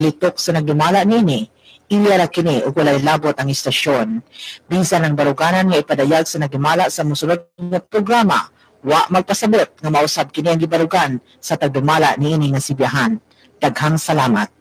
litok sa nagdumala nini, iyara kini ug walay labot ang istasyon. Bisan ang baruganan nga ipadayag sa nagdumala sa mosunod nga programa, wa magpasabot nga mausab kini ang gibarugan sa tagdumala niini nga sibiyahan. Daghang salamat.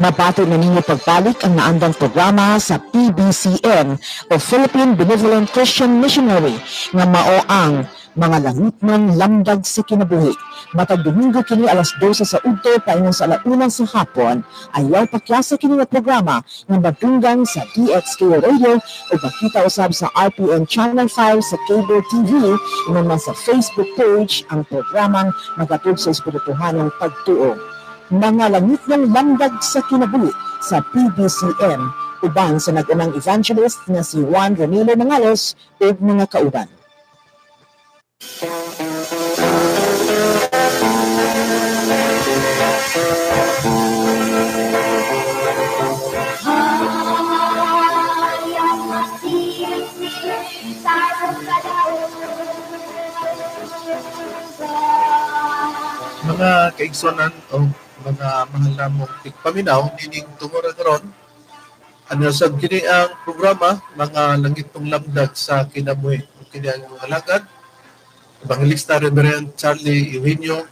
Mapatod na ninyo pagbalik ang naandang programa sa PBCM o Philippine Benevolent Christian Missionary nga mao ang mga langitnon lamdag sa kinabuhi. Matag Domingo kini alas 12 sa udto paingon sa alauna sa hapon, ayaw paklase kini nga programa nga matunggang sa DXK Radio o makita usab sa RPN Channel 5 sa Cable TV naman sa Facebook page ang programang magatug sa espirituhanong pagtuo. Mga langit ng lamdag sa kinabuhi sa PBCM uban sa nag-unang evangelist na si Juan Ramilo Mangalos ug mga kauban. Mga kaigsonan o mga mahal na mong tigpaminaw, nining tungura karon ano sa kini ang programa, mga langitong lamdag sa kinabuhi. Kini ang mga lagad, Evangelista Reverend Charlie Eugenio,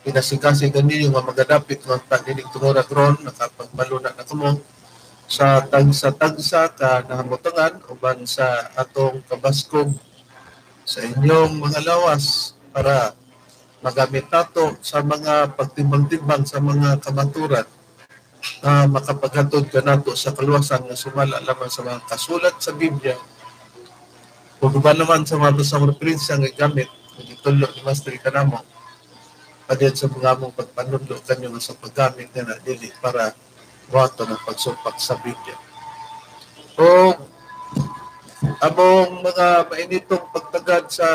pinasikasi ganin yung mga magadapit ng pagdinig tungura karon, nakapagbaluna na kamo sa tagsa ka nahamutangan uban sa atong kabaskog sa inyong mga lawas para magamit nato sa mga pagtimbang-timbang sa mga kamaturan na makapaghatod ka nato sa kaluwasan na sumala lamang sa mga kasulat sa Biblia o ba naman sa mga basang referensya nga gamit kung itulo ni Master Kanamo padyan sa mga mong pagpanunlo kanyo sa paggamit na dili para buhato ng pagsupak sa Biblia. O among mga mainitong pagtagad sa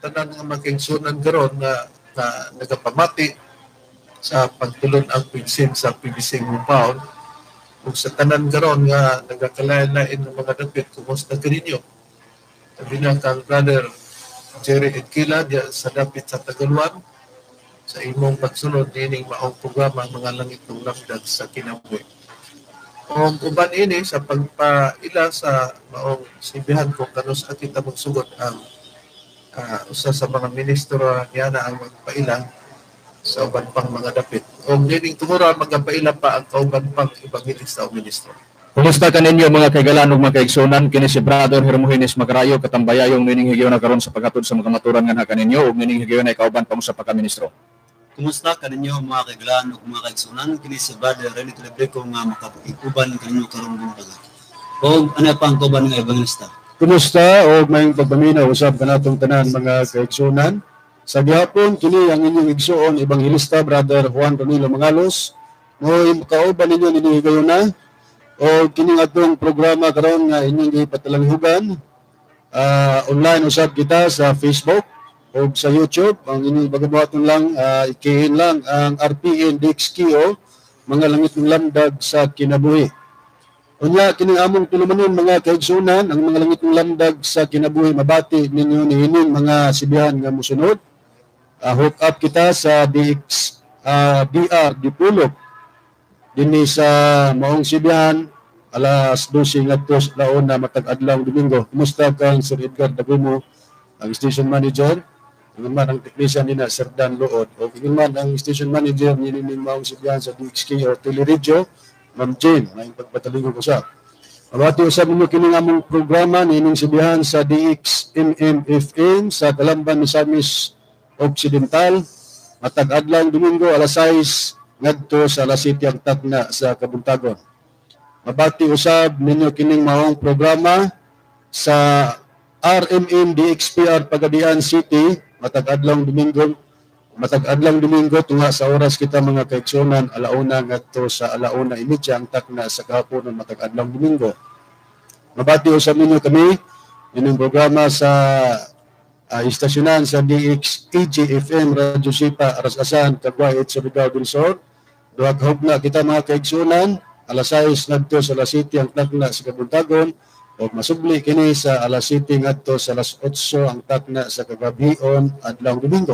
tanan nga makingsunan karon na nagapamati sa pagtulon ang pinsin sa PBC Mupaon ug sa tanan karon nga nagakalain-lain ng mga dapit kumusta ka ninyo. Sabi na kang brother Jerry Edkila sa dapit sa Tagaluan sa imong pagsunod nining maong programa mga langit ng lamdag sa kinabuhi. Kung uban ini sa pagpaila sa maong sibihan ko kano sa kita magsugod ang usa sa mga ministro niya na ang magpaila sa uban pang mga dapit. O nining tumura magapaila pa ang kauban pang evangelista o ministro. Kumusta ka ninyo mga kaigalan ug mga kaigsunan? Kini si Brother Hermogenes Magrayo katambayayong nining higayon na karon sa paghatod sa mga maturan nga kaninyo ug nining higayon ay kauban pang usa pa ka ministro. Kumusta ka ninyo mga kaigalan ug mga kaigsunan? Kini si Brother Rene Telebeco nga makapag-ikuban kaninyo karon buntaga. O ano pa ang kauban nga evangelista? Kumusta o may pagpaminaw usab kanatong tanan mga kaigsunan. Sa gihapon kini ang inyong igsuon evangelista Brother Juan Ramilo Mangalos. Mo'y kauban ninyo ninihigayon na o kining atong programa karon nga inyong ipatalangugan. Online usab kita sa Facebook o sa YouTube. Ang inyong bagabuhaton lang ikihin lang ang RPN DXKO mga langit ng lamdag sa kinabuhi. Unya kining among tulumanon mga kaigsunan ang mga langit ng lamdag sa kinabuhi mabati ninyo niining mga sibihan nga mosunod. Hook up kita sa DX DR Dipulog dinhi sa maong sibihan alas 12 ngadto sa launa matag adlaw Domingo. Kumusta kang Sir Edgar Dagumo, ang station manager? Ang man ang technician nina Sir Dan Lood o ang man ang station manager niining maong sibihan sa DXK o Teleradyo Ma'am Jane, may pagpatalingon ko siya. Mabati usab ninyo kining among programa nining sibihan sa DXMM-FM sa Talamban, Misamis Occidental. Matag adlaw Domingo alas 6 ngadto sa alas 7 ang tagna sa Kabuntagon. Mabati usab ninyo kining maong programa sa RMN DXPR Pagadian City matag adlaw Domingo tunga sa oras kita mga kaigsunan alauna ngadto sa alauna imidya ang takna sa kahapon matag adlaw Domingo. Mabati usab ninyo kami ining programa sa istasyonan sa DXEG-FM Radyo Sipa Arasasan Caguay at Surigao del Sur. Duhag hugna kita mga kaigsunan alas 6 ngadto sa alas 7 ang takna sa Kabuntagon o masubli kini sa alas 7 ngadto sa alas 8 ang takna sa kagabion adlaw Domingo.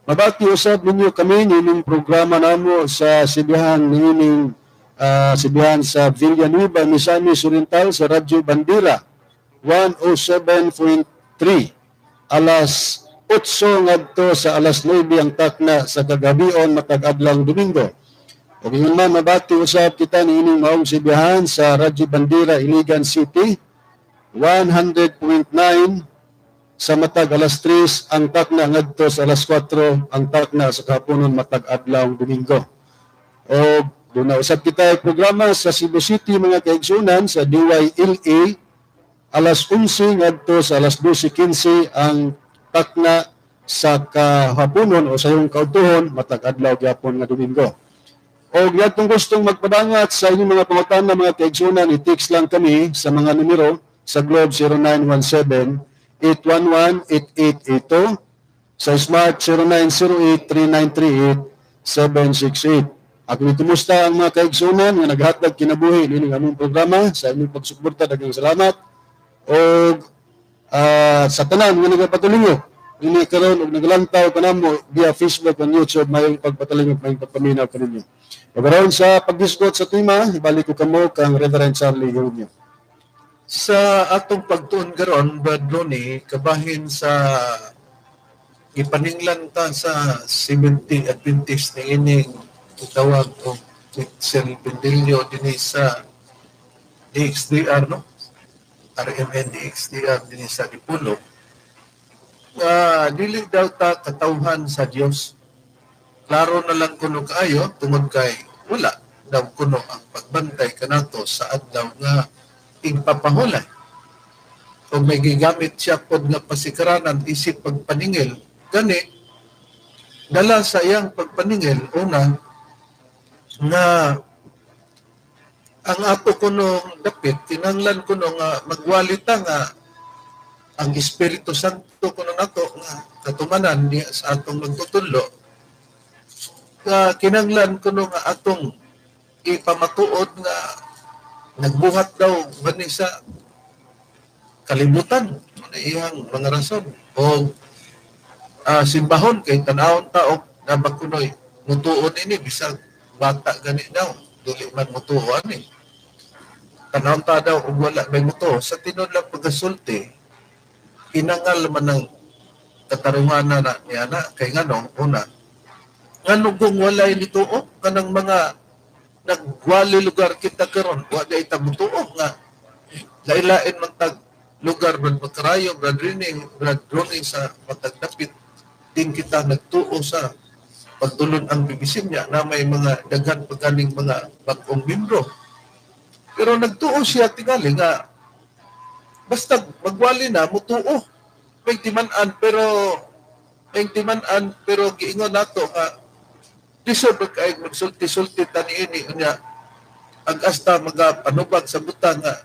Mabati usab ninyo kami nining programa namo sa sibihan nining sibihan sa Villanueva, Misamis Oriental sa Radyo Bandera 107.3 alas 8 ngadto sa alas 9 ang takna sa kagabion matag adlang Domingo. O yun man, mabati usab kita nining maong sibihan sa Radyo Bandera, Iligan City 100.9 sa matag alas 3 ang takna ngadto sa alas 4 ang takna sa kahaponon matag adlaw Domingo. O doon na usab kita programa sa Cebu City mga kaigsunan sa DYLA alas 11 ngadto sa alas 12:15 ang takna sa kahaponon o sa iyong kautuhon matag adlaw gyapon nga Domingo. O kung gustong magpadangat sa inyong mga pangutana mga kaigsunan, i-text lang kami sa mga numero sa Globe 0917-811-8882, sa Smart 0908-3938-768. At kung kumusta ang mga kaigsunan nga naghatag kinabuhi nining among programa sa inyong pagsuporta, daghang salamat. O sa tanan nga nagapatulingo ini karon og naglantaw kanamo via Facebook and YouTube, may pagpatalingo may pagpaminaw kaninyo. Pagkaroon sa pagdiskut sa tema, ibalik ko kamo kang Reverend Charlie Jr. Sa atong pagtuon karon, Brad Ronnie, kabahin sa ipaninglan ta sa 70 Adventist na ining itawag o Mitchell Bendilio din sa DXDR, no? RMN DXDR din sa Dipulo. Dili daw ta katawhan sa Dios. Klaro na lang kuno kaayo tungod kay wala daw kuno ang pagbantay kanato sa adlaw nga igpapahulay. Kung may gigamit siya pod nga pasikaranan isip pagpaningil, gani dala sa iyang pagpaningil una nga ang ato kuno dapit kinahanglan kuno nga magwalita nga ang Espiritu Santo kuno nato nga katumanan niya sa atong magtutudlo nga kinahanglan kuno nga atong ipamatuod nga nagbuhat daw gani sa kalibutan na iyang mga rason o simbahon kay tanawon tao na bakunoy mutuon ini bisag bata gani daw dili man mutuon ni tanawon ta daw ug wala may mutuo sa tinud lang pagasulti inangal man ng katarungan na niya na kay ngano una ngano kung walay nituo kanang mga nagwali lugar kita karon wa day ta mutuo nga lailain man tag lugar brad Macarayo, brad Rining, brad Roning sa matag dapit din kita nagtuo sa pagtulon ang bibisin niya na may mga daghan pagaling mga bagong membro pero nagtuo siya tingali nga basta magwali na mutuo may timan-an pero giingon nato nga disod kay magsulti-sulti tani ini unya ang asta magapanubag sa butang nga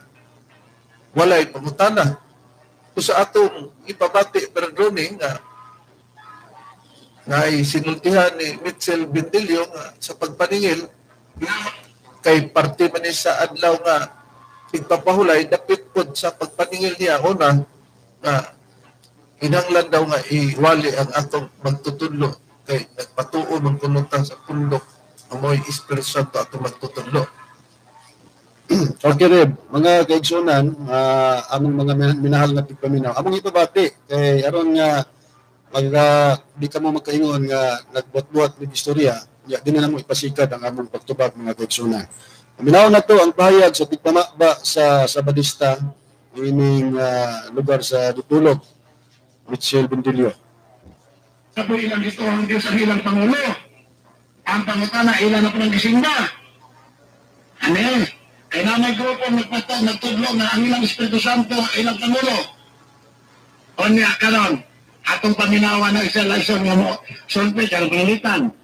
walay pangutana so sa atong ipabati perdone nga sinultihan ni Mitchell Bendilio nga sa pagpaningil kay parte man ni sa adlaw nga igpapahulay dapit pod sa pagpaningil niya una nga inanglan daw nga iwali ang atong magtutudlo kay nagpatuo man kuno ta sa pundok amoy Espiritu Santo atong magtutudlo. Okay, Reb. Mga kaigsunan, among mga minahal na tigpaminaw. Among ipabati kay aron nga di ka mo magkaingon nga nagbuat-buat ng istorya, di na mo ipasikad ang among pagtubag mga kaigsunan. Minaw na to ang pahayag sa tigpamaba sa Sabadista ining lugar sa Dutulog, Mitchell Bendilio. Sabi ilang dito ang Diyos ang ilang Pangulo. Ang pangutana ilan na po ng gisinda. Ano yun? Kaya na may grupo nagtudlo na ang ilang Espiritu Santo ilang Pangulo. O niya karon atong paminawa na isa-lason nga mo sulpi karong pangilitan.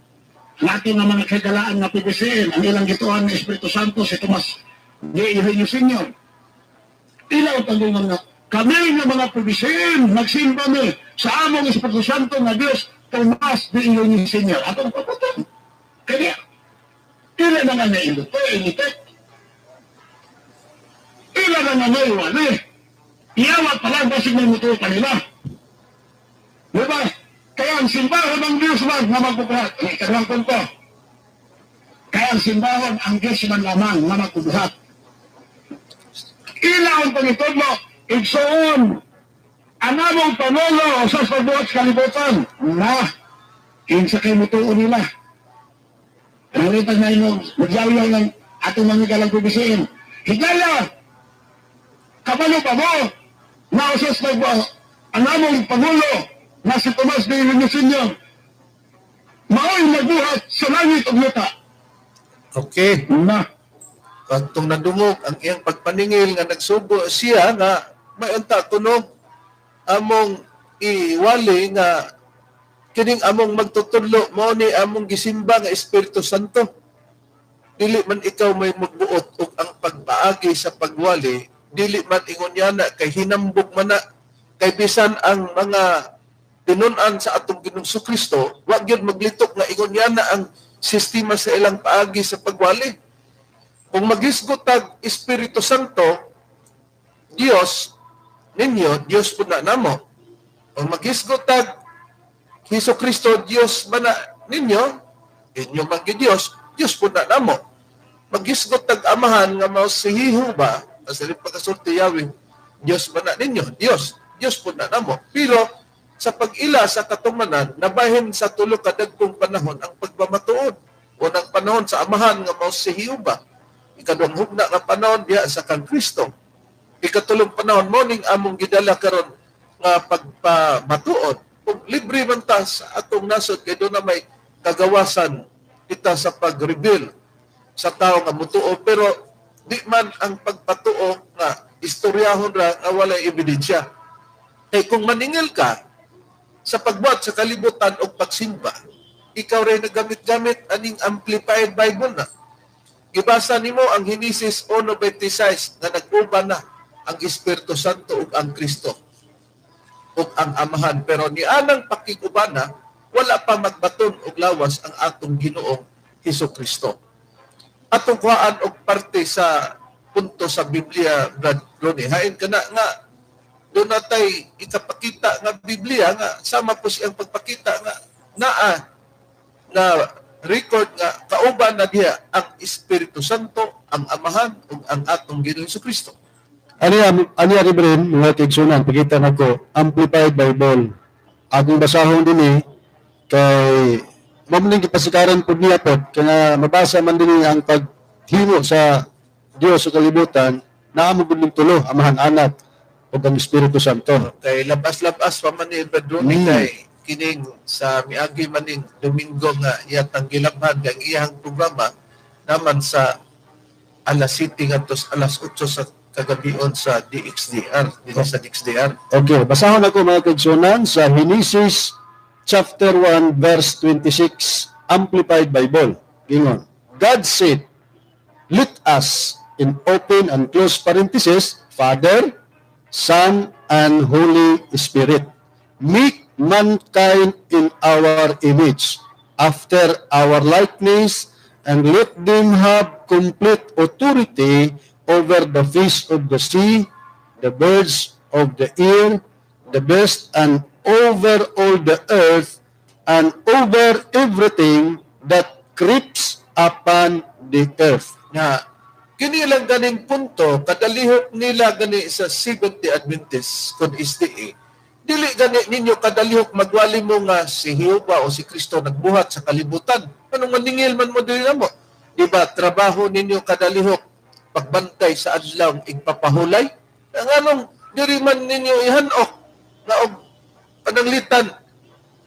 Ang ating mga nagkagalaan na PBCN, ang ilang gituan ng Espiritu Santo, si Tomas de Ihenyo Sr. Ilaw tangungan nga, kami nga mga PBCN, nagsimba mi sa among Espiritu Santo na Diyos, Tomas de Ihenyo Sr. Atong papatong. Kaya, ila na nga nailuto, initek. Ila na nga naiwali. Iyawat pa lang basig may mutuo kanila. Diba? Kaya ang simbahon ng Diyos man na magbubuhat. Ikalawang punto. Kaya ang simbahon ang Diyos man lamang na magbubuhat. Ilaon pang ito mo, igsoon, anamong panolo sa pagbuhat sa kalibutan na kinsa kayo mutuon nila. Naritan na yun, magyaw-yaw ng atong mga galang pubisiin. Higala, kabalo pa mo, na usas pagbuhat, anamong panolo na si Tomas de Ilunisinyo, mao'y magbuhat sa langit o luta. Okay. Na, Kantong nadungog ang iyang pagpaningil nga nagsubo siya nga may unta tunog among iwali nga kining among magtutudlo mao ni among gisimba nga Espiritu Santo. Dili man ikaw may magbuot og ang pagpaagi sa pagwali, dili man ingon yana kay hinambog man na kay bisan ang mga tinun-an sa atong Ginoong Kristo, wa gyud maglitok nga ingon yana ang sistema sa ilang paagi sa pagwali. Kung maghisgotag Espiritu Santo, Dios ninyo, Dios po na namo. Kung maghisgotag Hesus Kristo, Dios ba na ninyo, inyo magi Dios, Dios po na namo. Maghisgotag amahan nga mao si Jehova, sa pagkasulti Yahweh, Dios ba na ninyo, Dios, Dios po na namo. Pero sa pag-ila sa katumanan, nabahin sa tulo ka dagkong panahon ang pagmamatuod. Unang panahon sa amahan nga mao si Jehova. Ikaduhang hugna nga panahon diha sa kang Kristo. Ikatulong panahon mo ning among gidala karon nga pagpamatuod. Kung libre man ta sa atong nasod kay doon na may kagawasan kita sa pag-reveal sa tao nga mutuo, pero di man ang pagpatuo nga istoryahon ra nga walay ebidensya. Kay kung maningil ka sa pagbuhat sa kalibutan o pagsimba, ikaw rin nagamit-gamit aning Amplified Bible na. Ibasa nimo ang Genesis 1:26 nga nag-uban na ang Espiritu Santo ug ang Kristo ug ang Amahan. Pero ni anang pakigubana, wala pa magbaton og lawas ang atong Ginoong Hesukristo. Atong kuhaan og parte sa punto sa Biblia, Brad Ronnie. Hain ka na nga doon natay ikapakita nga Biblia nga sama po siyang pagpakita nga naa na record nga kauban na diha ang Espiritu Santo, ang Amahan ug ang atong Ginoong Jesucristo. Ani Bren, mga kaigsunan, pakita nako Amplified Bible. Agong basahon dinhi kay mamning gipasikaran pud niya pod kaya mabasa man dinhi ang paghimo sa Dios sa kalibutan, naa mo gud tulo, Amahan, Anak ug ang Espiritu Santo. Kay labas-labas pa man ni Brad Ronnie kay kining sa miagi maning Domingo nga iyatang gilabhan kang iyang programa naman sa alas 7 ngadto alas 8 sa kagabion sa DXDR, dito sa DXDR. Okay, basahon ako mga kaigsunan sa Genesis chapter 1 verse 26 Amplified Bible. Gingon, God said, let us, in open and close parenthesis, Father, Son, and Holy Spirit, make mankind in our image, after our likeness, and let them have complete authority over the fish of the sea, the birds of the air, the beasts, and over all the earth, and over everything that creeps upon the earth. Nga kini lang ganing punto kadalihok nila gani sa Seventh Adventist kun SDA. Dili gani ninyo kadalihok magwali mo nga si Jehova o si Kristo nagbuhat sa kalibutan. Anong maningil man mo dili namo? Diba trabaho ninyo kadalihok pagbantay sa adlaw igpapahulay? Ang anong diri man ninyo ihanok na og pananglitan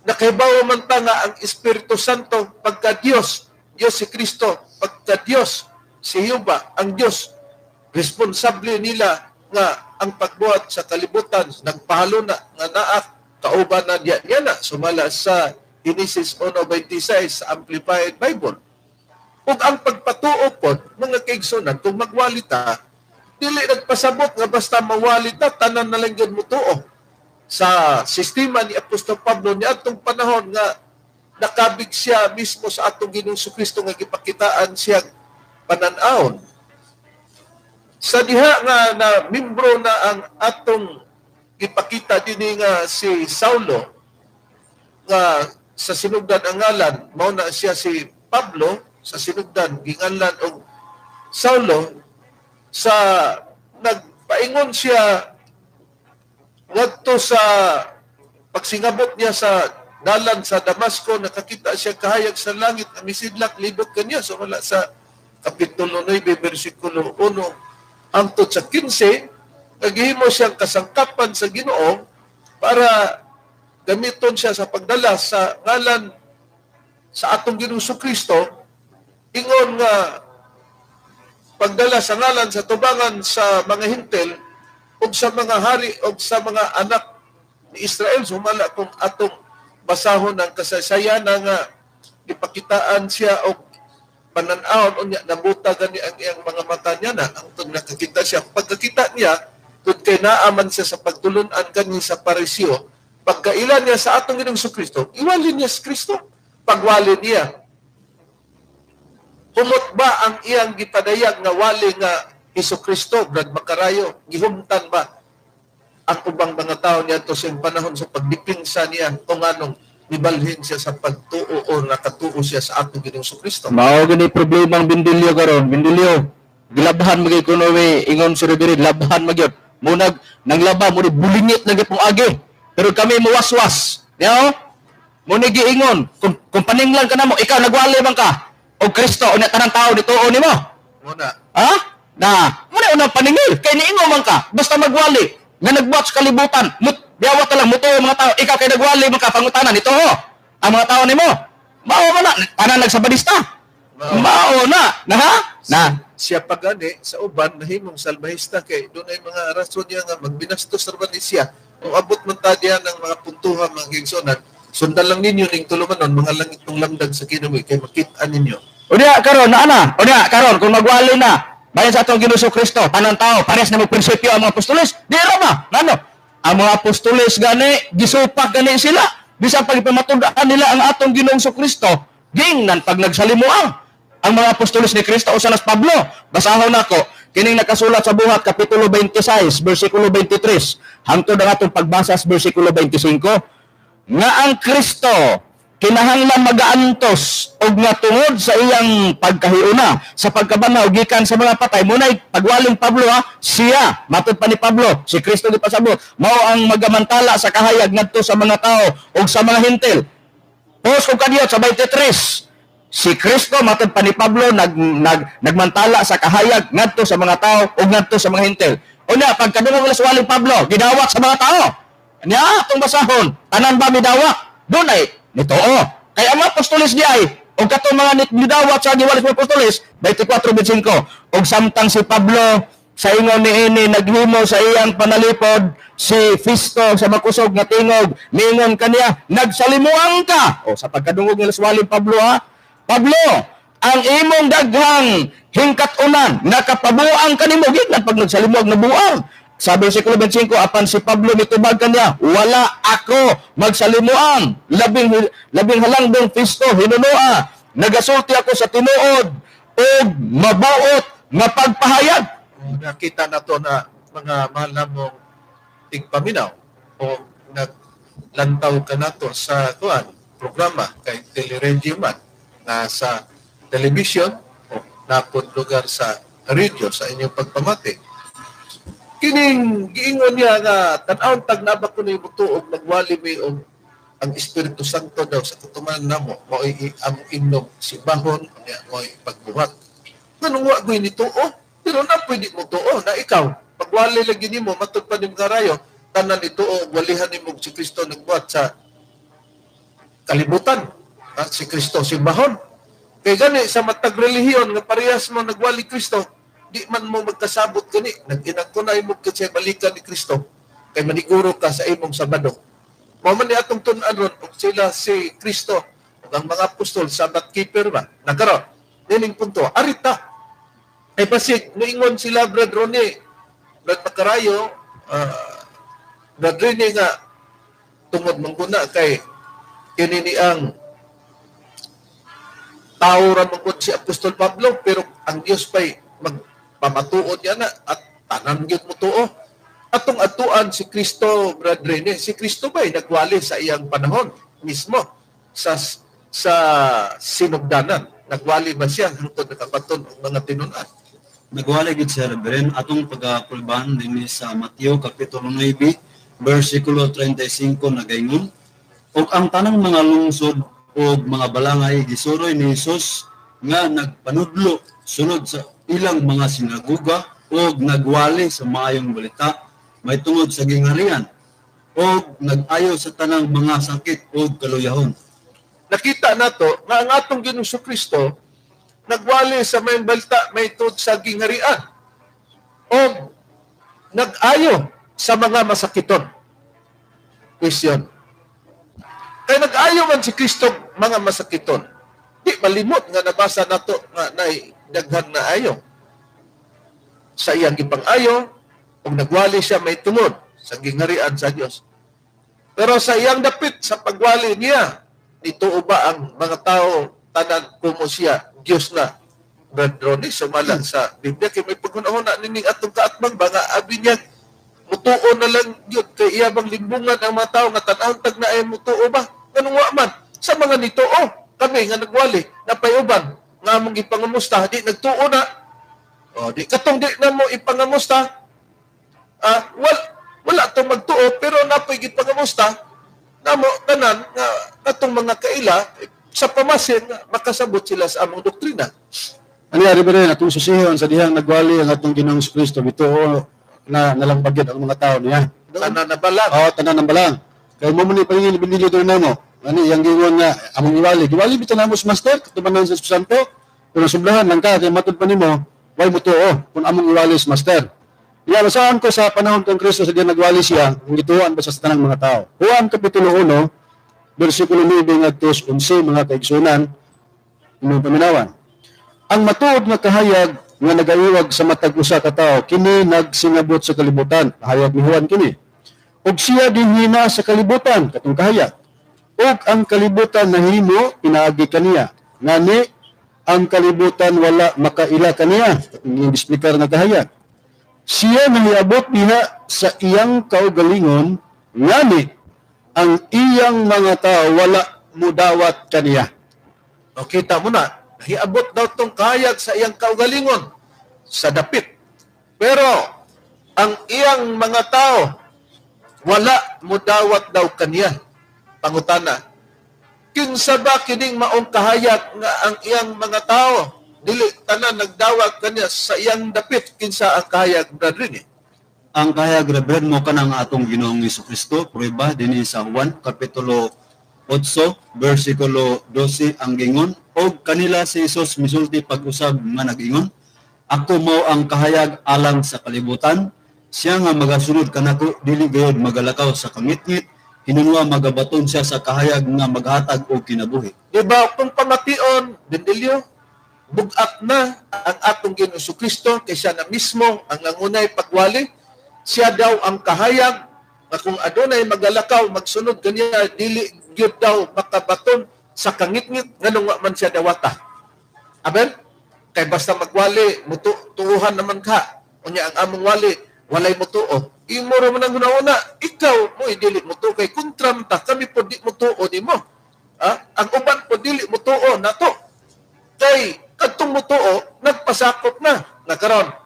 nakahibaw man ta nga ang Espiritu Santo pagka Dios, Dios si Kristo, pagka Dios si Jehova, ang Dios responsable nila nga ang pagbuhat sa kalibutan nagpahalo na nga naa kauban na diya na sumala sa Genesis 1:26 sa Amplified Bible. Ug ang pagpatuo pod mga kaigsunan kung magwalita dili nagpasabot nga basta mawalita tanan na lang gyud mutuo sa sistema ni Apostol Pablo ni atong panahon nga nakabig siya mismo sa atong Ginoong Jesucristo nga gipakitaan siya panan-awon. Sa diha nga na membro na ang atong ipakita dinhi nga si Saulo, nga sa sinugdan ang ngalan mao na siya si Pablo, sa sinugdan ginganlan og Saulo, sa nagpaingon siya ngadto sa pagsingabot niya sa dalan sa Damasco, nakakita siya kahayag sa langit na misidlak libot kanya. So wala sa Kapitulo 9, versikulo 1 hangtod sa 15, naghihimo siyang kasangkapan sa Ginoo para gamiton siya sa pagdala sa ngalan sa atong Ginoong Kristo, ingon nga pagdala sa ngalan sa tubangan sa mga hintel o sa mga hari o sa mga anak ni Israel. Sumala kung atong basahon ng kasaysayan na nga ipakitaan siya o pananahon o niya nabuta gani ang iyang mga mata niya na ang nakakita siya. Pagkakita niya, kung kay naaman siya sa pagtulunan kani sa parisyo, pagkailan niya sa atong Ginoong Kristo, iwalin niya sa Kristo. Pagwali niya, humot ba ang iyang gipadayag nga wali nga Jesucristo, Brad Macarayo? Gihumtan ba ang ubang mga tao niya to sa panahon sa pagdipinsa niya o nganong nibalhin siya sa pagtuo o nakatuo siya sa atong Ginoong Kristo? Mao gani problema ang Bindilyo karon. Bindilyo, gilabhan magay kuno we ingon sa diri, labhan magyud. Munag nang laba mo ni bulingit lagi pong agi. Pero kami muwaswas. Yo? Mo ni giingon, kung paninglan ka namo, ikaw nagwali man ka o Kristo o na tanang tao dituo nimo. Muna, Ha? Na, mo na unang paningil kay niingon man ka, basta magwali nga nagbuhat sa kalibutan. Diawat lang muto mga tao, ikaw kay nagwali man ka pangutanan dito ho. Ang mga tao nimo. Mao man na tanan nagsabadista. Mao na, ha? Na, siya pagani sa uban nahimong salbahista kay doon ay mga rason niya nga magbinastos sa siya. Kung abot man ta diyan ng mga puntuhan, mga gigsonan, sundan lang ninyo ning tulumanon mga langit ng lamdag sa kinabuhi kay makita ninyo. unya karon na ana, unya karon kung magwali na bayan sa atong Ginoong Kristo, tanang tao pares na mo prinsipyo ang mga apostoles. Di ra ba? Ngano? Ang mga apostoles gani gisupak gani sila bisan pagpamatud-an nila ang atong Ginoong Kristo. Gingnan pag nagsalimuang ang mga apostoles ni Kristo o salas Pablo. Basahon nako kining nakasulat sa buhat kapitulo 26 bersikulo 23 hangtod ang atong pagbasa sa bersikulo 25 nga ang Kristo kinahanglan magaantos og nga tungod sa iyang pagkahiuna sa pagkabanaw gikan sa mga patay. Munay pagwaling Pablo siya matud pa ni Pablo si Kristo di pasabot mao ang magamantala sa kahayag ngadto sa mga tao ug sa mga hintil. Pos kung kadiyot sa 23 si Kristo matud pa ni Pablo nagmantala sa kahayag ngadto sa mga tao ug ngadto sa mga hintil. Unya pagkadungog nila sa waling Pablo gidawat sa mga tao. Nya atong basahon tanan ba midawat? Dunay nitoo. Kaya ang mga apostoles di ay o katong mga nidawat sa giwalis mga apostoles 24:25 og samtang si Pablo sa ingon niini naghimo sa iyang panalipod si Fisto sa makusog nga tingog niingon kaniya nagsalimuang ka o sa pagkadungog nila sa waling Pablo Pablo, ang imong daghang hingkat-unan nakapabuang kanimo gid pag nagsalimuag na buang. Sa bersikulo 25 apan si Pablo mitubag kaniya, wala ako magsalimuang. Labing halangdong Fisto hinunua. Nagasulti ako sa tinuod ug mabuot nga pagpahayag. Nakita na to na mga mahal na mong tigpaminaw o naglantaw ka na to sa programa kay Teleradio man na sa television o napod lugar sa radio sa inyong pagpamati. Kining giingon niya nga tan-awon tag naba ko ni mutuog nagwali mi og ang Espiritu Santo daw sa tutuman namo mao ang inog si bahon niya mao pagbuhat. Nganong wa gyud nito pero na pwede mo tuo na ikaw pagwali lagi nimo matud pa nim karayo tanan ito walihan nimo si Kristo nagbuhat sa kalibutan. Si Kristo simbahon. Kay gani sa matag relihiyon nga parehas mo nagwali Kristo, di man mo magkasabot gani. Nag-inagkunay mo kasi balikan ni Kristo. Kay maniguro ka sa imong Sabado. Mao man ni atong tun-an ron og sila si Kristo ug ang mga apostol Sabbath keeper ba. Nagkaroon. Dining punto. Arita. Ay pasig niingon sila Brad Ronnie, Brad Macarayo, Brad Ronnie nga tungod mangguna kay kini ni ang tao ra mangkot si Apostol Pablo pero ang Dios pa'y magpamatuod niya na at tanan gyud mo tuo. Atong atuan si Kristo, Brad Rene, si Kristo ba'y nagwali sa iyang panahon. mismo sa sinugdanan. Nagwali ba siya hangtod nakabaton ang mga tinunan? Nagwala gid sa Reverend atong pagapulban dinhi sa Mateo kapitulo 9 bersikulo 35 nagaingon og ang tanang mga lungsod og mga balangay gisuroy ni Hesus nga nagpanudlo sunod sa ilang mga sinaguga og nagwali sa maayong balita may tungod sa gingharian og nag-ayo sa tanang mga sakit og kaluyahon. Nakita nato nga ang atong Ginoong Kristo nagwali sa may balita may tungod sa gingharian o nag-ayo sa mga masakiton. Question. Kaya nag-ayo man si Kristo mga masakiton. Di malimot nga nabasa nato nga nay daghan na ayo. Sa iyang gipang-ayo o nagwali siya may tungod sa gingharian sa Dios. Pero sa iyang dapit sa pagwali niya, dito ba ang mga tao tanan kumo siya Dios na? Brad Ronnie, sumala sa Biblia kay may pagkunahon na nining atong kaatbang ba nga abi niya mutuo na lang yun kay iya bang limbungan ang mga tao nga tan-awon tag na ay mutuo ba? Ganun wa man. Sa mga nituo, kami nga nagwali, napayuban, nga mong ipangamusta, di nagtuo na. O, di katong di na mo ipangamusta, wala itong magtuo, pero napoy ipangamusta, na mo, tanan, nga katong mga kaila, sa pamasin, makasabot sila sa among doktrina. Ano yari ba rin, atong susihon sa dihang nagwali ang atong Ginoong Kristo, bituo na nalangbagyan ang mga tao niya. Tanan na balang. Oo, tanan ng balang. Kaya mo muna ipangingin, binili doon na mo. Ano, yung giwan nga, among iwali. Giwali, bito na mo sa master, katubanan sa Santo. Kung nasublahan lang ka, kaya matod pa ni mo, why mo tuo, kung among iwali sa master. Iya, basahan ko sa panahon kang Kristo sa dihang nagwali siya, ang gituan ba sa tanang mga tao. Juan Kapitulo 1, versikulo 9 at 11, mga kaigsunan, inyong paminawan. Ang matuod nga kahayag nga nagaiwag sa matag usa ka tawo kini nagsingabot sa kalibutan, kahayag ni Juan kini. Ug siya dinhina sa kalibutan katong kahayag. Ug ang kalibutan nahimo pinaagi kaniya. Ngani ang kalibutan wala makaila kaniya. Katong explicar nga kahayag. Siya nahiabot diha sa iyang kaugalingon ngani ang iyang mga tao wala mudawat kaniya. O kita mo na, nahiabot daw tong kahayag sa iyang kaugalingon sa dapit. Pero ang iyang mga tao wala mudawat daw kaniya. Pangutana, kinsa ba kining maong kahayag nga ang iyang mga tao dili tanan nagdawat kaniya sa iyang dapit? Kinsa ang kahayag brethren? Ang kahayag Reverend mo kanang atong Ginoong Jesucristo, prueba dinhi sa Juan kapitulo 8 bersikulo 12 ang gingon og kanila si Jesus misulti pag-usab nga nag-ingon, ako mao ang kahayag alang sa kalibutan, siya nga magasunod kanako dili gayud magalakaw sa kangitngit, hinunwa magabaton siya sa kahayag nga maghatag og kinabuhi. Diba kung pamation, Dendilio, bugat na ang atong Ginoong Jesucristo kay siya na mismo ang nangunay pagwali. Siya daw ang kahayag na kung adunay magalakaw, magsunod kaniya, dili gyud daw makabaton sa kangitngit nganong wa man siya dawata. Amen? Kay basta magwali, tuuhan naman ka. Unya ang among wali, walay mutuo. Imo ra man ang una, ikaw mo dili mutuo kay kontram ta, kami po di mutuo nimo. Ang uban po dili mutuo nato. Kay kadtong mutuo nagpasakop na karon.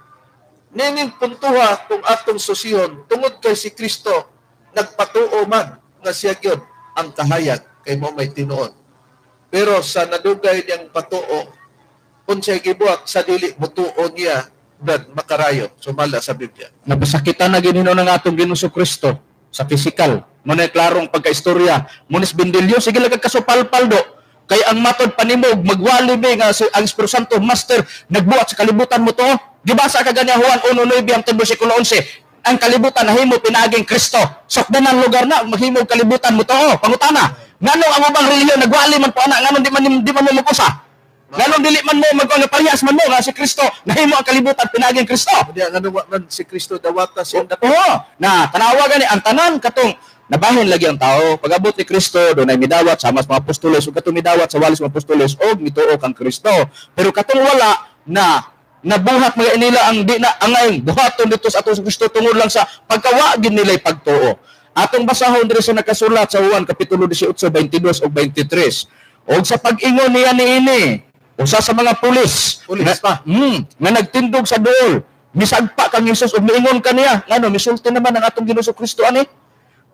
Nining puntuha kung atong susihon tungod kay si Kristo nagpatuo man nga siya gyud ang kahayag kay mo may tinuod. Pero sa nadugay niyang patuo unsay gibuhat sa dili mutuo niya brad makarayo sumala sa Biblia. Napasakitan na ginino ng atong Ginoong Kristo sa physical. Muna klarong pagkaistorya. Munis Bindilyo, sige lang kasupalpaldo. Kay ang matod panimog, magwali be nga ang Espiritu Santo, Master, nagbuhat sa kalibutan mo to. Gibasa ka ganyan Juan 1:9 hangtod bersikulo 11. Ang kalibutan nahimo pinaaging Kristo. Sokdan ang lugar na maghimo kalibutan mo to. Pangutana, nganong ang ubang relihiyon nagwali man po ana, nganong di man mo mapusa? Nganong dili man mo magparehas man mo nga si Kristo nahimo ang kalibutan pinaaging Kristo. Diya nga man si Kristo dawata siya dapit. Oo, na tanawa gani ang tanan katong nabahin lagi ang tao. Pag-abot ni Kristo, doon ay midawat sa mas mga apostoles, o katong midawat sa walis mga apostoles, o mituo kang Kristo. Pero katong wala na nabuhat mga nila ang di na angay buhaton dito sa atong Kristo tungod lang sa pagkawagin nila'y pagtuo. Atong basahon diri sa nakasulat sa Juan kapitulo 18, 22 ug 23. Og sa pag-ingon niya niini, usa sa mga pulis Pa. nga nagtindog sa duol, misagpa kang Hesus ug miingon kaniya, ngano misulti naman ang atong Ginoo Kristo ani?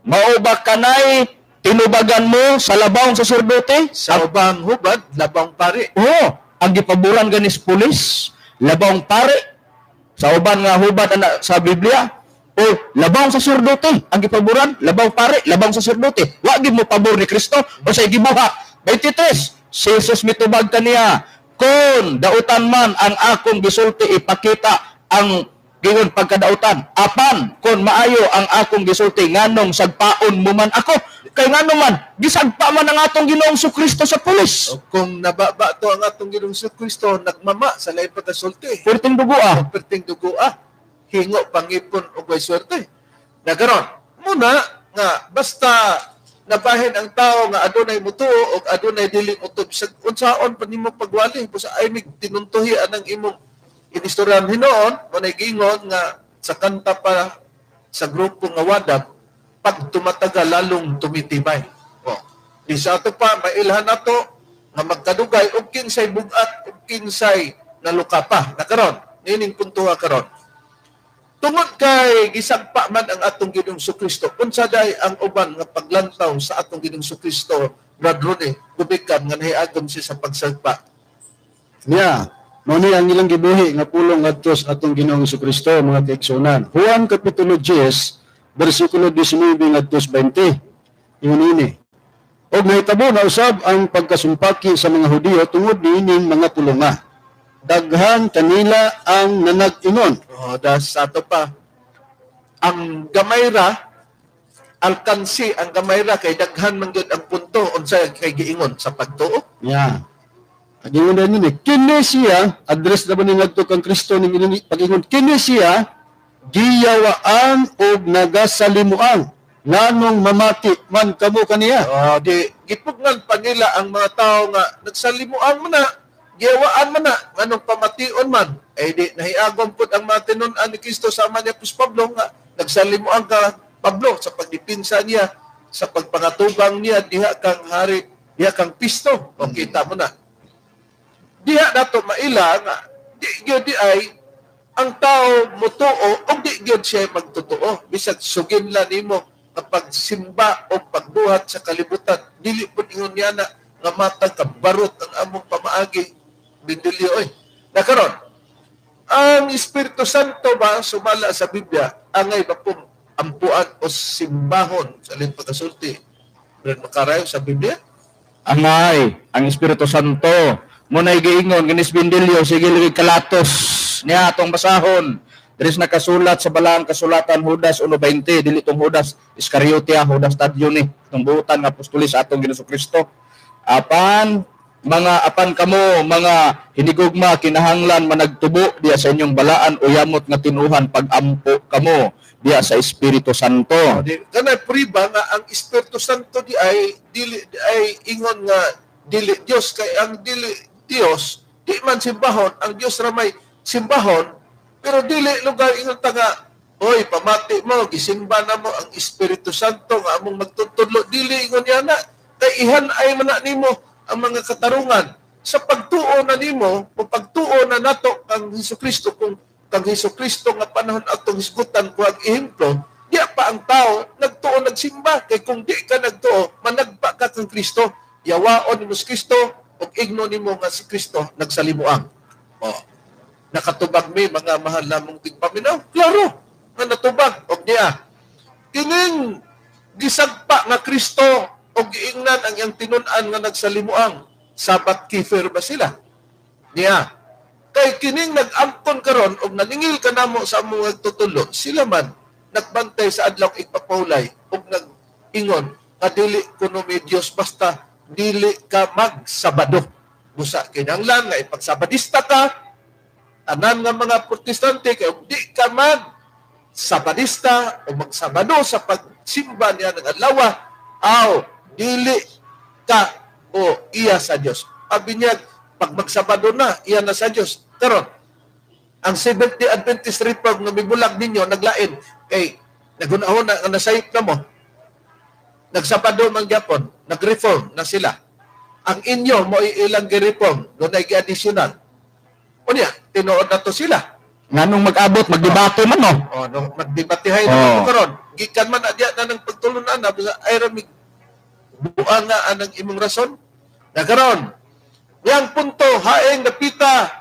Mao ba kanay tinubagan mo sa labawng saserdote? Sa ubang hubad, labang pari. Oo, ang gipaburan ganis pulis, labawng pare, sa uban nga hubad ana sa Biblia, o labawng saserdote, ang gipaburan, labawng pare, labawng saserdote. Wa gid mo pabor ni Kristo o sa gibuha. 23, si Jesus mitubag kaniya, kung dautan man ang akong gisulti ipakita ang gingon pagkadautan. Apan kung maayo ang akong gisulti nganong sagpaon mo man ako. Kay ngano man gisagpa man ang atong Ginoong Kristo sa pulis. O kung nababa to ang atong Ginoong Kristo, nagmama sa lain pagkasulti. Perting dugo Ang perting dugo hingo pangipon o way swerte. Nagaron, muna nga basta nabahin ang tao nga adunay mutuo o adunay dili utob sa unsaon pa nimo pagwali busa ay mig tinuntuhi anang imong inistoryan hinoon o gingon nga sa kanta pa sa grupo nga wadab pag tumatagal lalong tumitibay. O, di sa ato pa mailhan nato nga magkadugay og kinsay bugat og kinsay naluka pa. Nakaron, nining punto karon. Tungod kay gisagpa man ang atong Ginoong Kristo, unsa day ang uban nga paglantaw sa atong Ginoong Kristo, Brad Ronnie, gubikan nga nahiagom siya sa pagsagpa. Niya, mao ni ang ilang gibuhi nga pulong ngadto sa atong Ginoong Kristo mga kaigsunan. Juan kapitulo 10 bersikulo 19 ngadto 20. Ingon ini. Og nahitabo na usab ang pagkasumpaki sa mga Hudiyo tungod niining mga pulonga. Daghan kanila ang nanag-ingon. O, das ato pa. Ang gamayra, alkansi ang gamayra kay daghan man gyud ang punto unsa kay giingon sa pagtuo. Ya. Pag-ingon na nini, kini siya, address na ba ni ngadto kang Kristo ni pag-ingon, kini siya, giyawaan o nagasalimuang, nganong mamati man kamo kaniya. O, di gipugnan pa nila ang mga tao nga nagsalimuan man na, giyawaan man na, anong pamation man. Eh di nahiagom pud ang mga tinun-an ni Kristo sama niya pus Pablo nga nagsalimuan ka Pablo sa pagdipinsa niya, sa pagpangatubang niya diha kang hari, diha kang pisto. O kita mo na. Diha nato maila nga di gyud di ay ang tao mutuo o di gyud siya magtotoo bisag sugin la nimo ang pagsimba o pagbuhat sa kalibutan dili pud ingon niya na nga matag kabarot ang among pamaagi bindili oy. Nakaron ang Espiritu Santo ba sumala sa Biblia angay ba pong ampuan o simbahon sa alin pagkasulti ren makarayo sa Biblia? Angay, ang Espiritu Santo munay giingon ginis bindilyo sige ligi kalatos niya atong basahon. Diri nakasulat sa balaang kasulatan Judas 1:20 dili tong Judas Iscariote, Judas Tadyo ni tong buutan nga apostolis atong Ginoo Kristo. Apan kamo mga hinigugma kinahanglan managtubo diya sa inyong balaan o yamot nga tinuhan pag-ampo kamo diya sa Espiritu Santo. Kanay priba nga ang Espiritu Santo di ay ingon nga dili Dios kay ang dili Dios di man simbahon ang Dios ramay simbahon pero dili lugar ingon ta nga oy pamati mo gisimba na mo ang Espiritu Santo nga among magtutudlo dili ingon niya na kay ihan ay man nimo ang mga katarungan sa pagtuo na nimo o pagtuo na nato kang Hesukristo kung kang Hesukristo nga panahon atong hisgutan ko ang ehemplo diya pa ang tao nagtuo nagsimba kay kung di ka nagtuo managpa ka kang Kristo yawaon ni Kristo ug igno nimo nga si Kristo nagsalimuang. O, nakatubag mi mga mahal namong tigpaminaw. Klaro, nga natubag og niya. Kining gisagpa nga Kristo og giingnan ang iyang tinun-an nga nagsalimuang. Sabat kifir ba sila? Niya. Kay kining nag-ampon karon og naningil ka namo sa among nagtutulo, sila man nagbantay sa adlaw ipapahulay og nag-ingon nga dili kuno mi Dios basta dili ka magsabado. Busa kinahanglan nga ipagsabadista ka, tanan nga mga protestante kay di ka magsabadista o magsabado sa pagsimba niya ng adlaw, aw dili ka o iya sa Dios. Abi niya pag magsabado na iya na sa Dios. Karon ang Seventh-day Adventist Reform nga mibulag ninyo naglain kay nagunahon na nasayop na mo nagsabado man gyapon, nag-reform na sila. Ang inyo mo ilang gi-reform, doon ay gi-additional. Unya, tinuod na to sila. Nganong mag-abot, magdebate man no. O, nung magdebatihay Oo. na ito karon, gikan man na diya na ng pagtulunan na, ay ramig buang nga anang imong rason. Nagaron, yang punto, haing napita,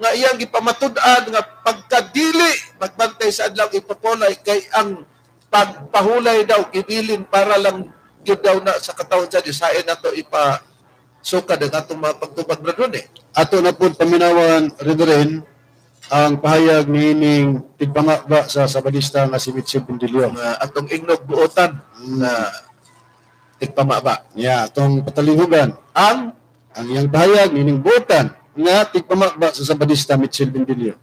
nga iyang gipamatud-an, nga pagkadili, magbantay sa adlaw ipapulay, kay ang pagpahulay daw, ibilin para lang yun daw na sa katawan sa Diyos, hain na ito ipasuka ng atong mga pagtubag na doon eh. Ato na po paminawan, Reverend, ang pahayag ni ining tigpangaba sa Sabadista nga si Mitchell Pindilio. Ang atong ingnog buotan na tigpamaba. Yeah, atong patalihugan. Ang Ang iyang pahayag ni ining buotan nga tigpamaba sa Sabadista Mitchell Pindilio.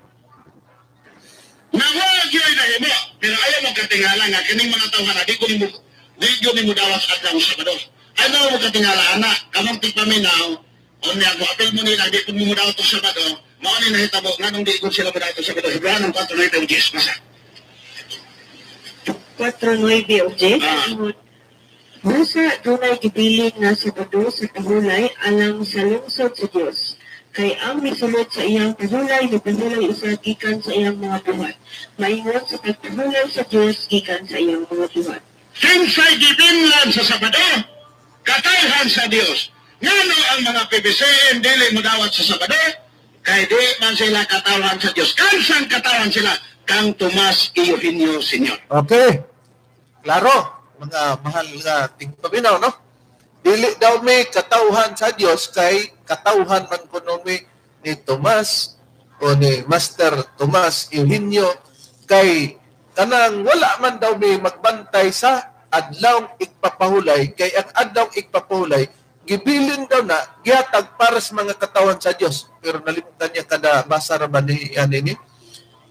Nawag yun na mo, pero ayaw mo katingala nga, kining mga tao na, di ko ni mo dawas at lang sa Sabado. Ayaw mo katingala, anak, kamang tipaminaw, o niya, apel mo nila, di ko mo dawas sa Sabado, mauni na hitabo, nga nung di ko sila mo dawas sa Sabado, Hebrahan ng 4 na ito, Diyos, masa. 4.9 object. Nasa dunay gipiling nga Sabado sa pahulay alang sa lungsod sa Dios. Kay ang misulod sa iyang pahulay ni pahulay usa gikan sa iyang mga buhat. Maingon sa pagpahulay sa Dios gikan sa iyang mga buhat. Kinsay gibinlan sa Sabado, katayhan sa Dios. Ngano ang mga PBCN dili mo dawat sa Sabado, kay di man sila katawan sa Dios. Kansang katawan sila? Kang Tomas Eugenio Sr. okay. Klaro, mga mahal nga tigpaminaw, no? Dili daw may katauhan sa Dios kay katauhan man kuno ni Tomas o ni Master Tomas Eugenio kay kanang wala man daw may magbantay sa adlawng igpapahulay kay ang adlawng igpapahulay gibilin daw na gihatag para sa mga katauhan sa Dios. Pero nalimutan niya kada basa ra ba ni yan ini?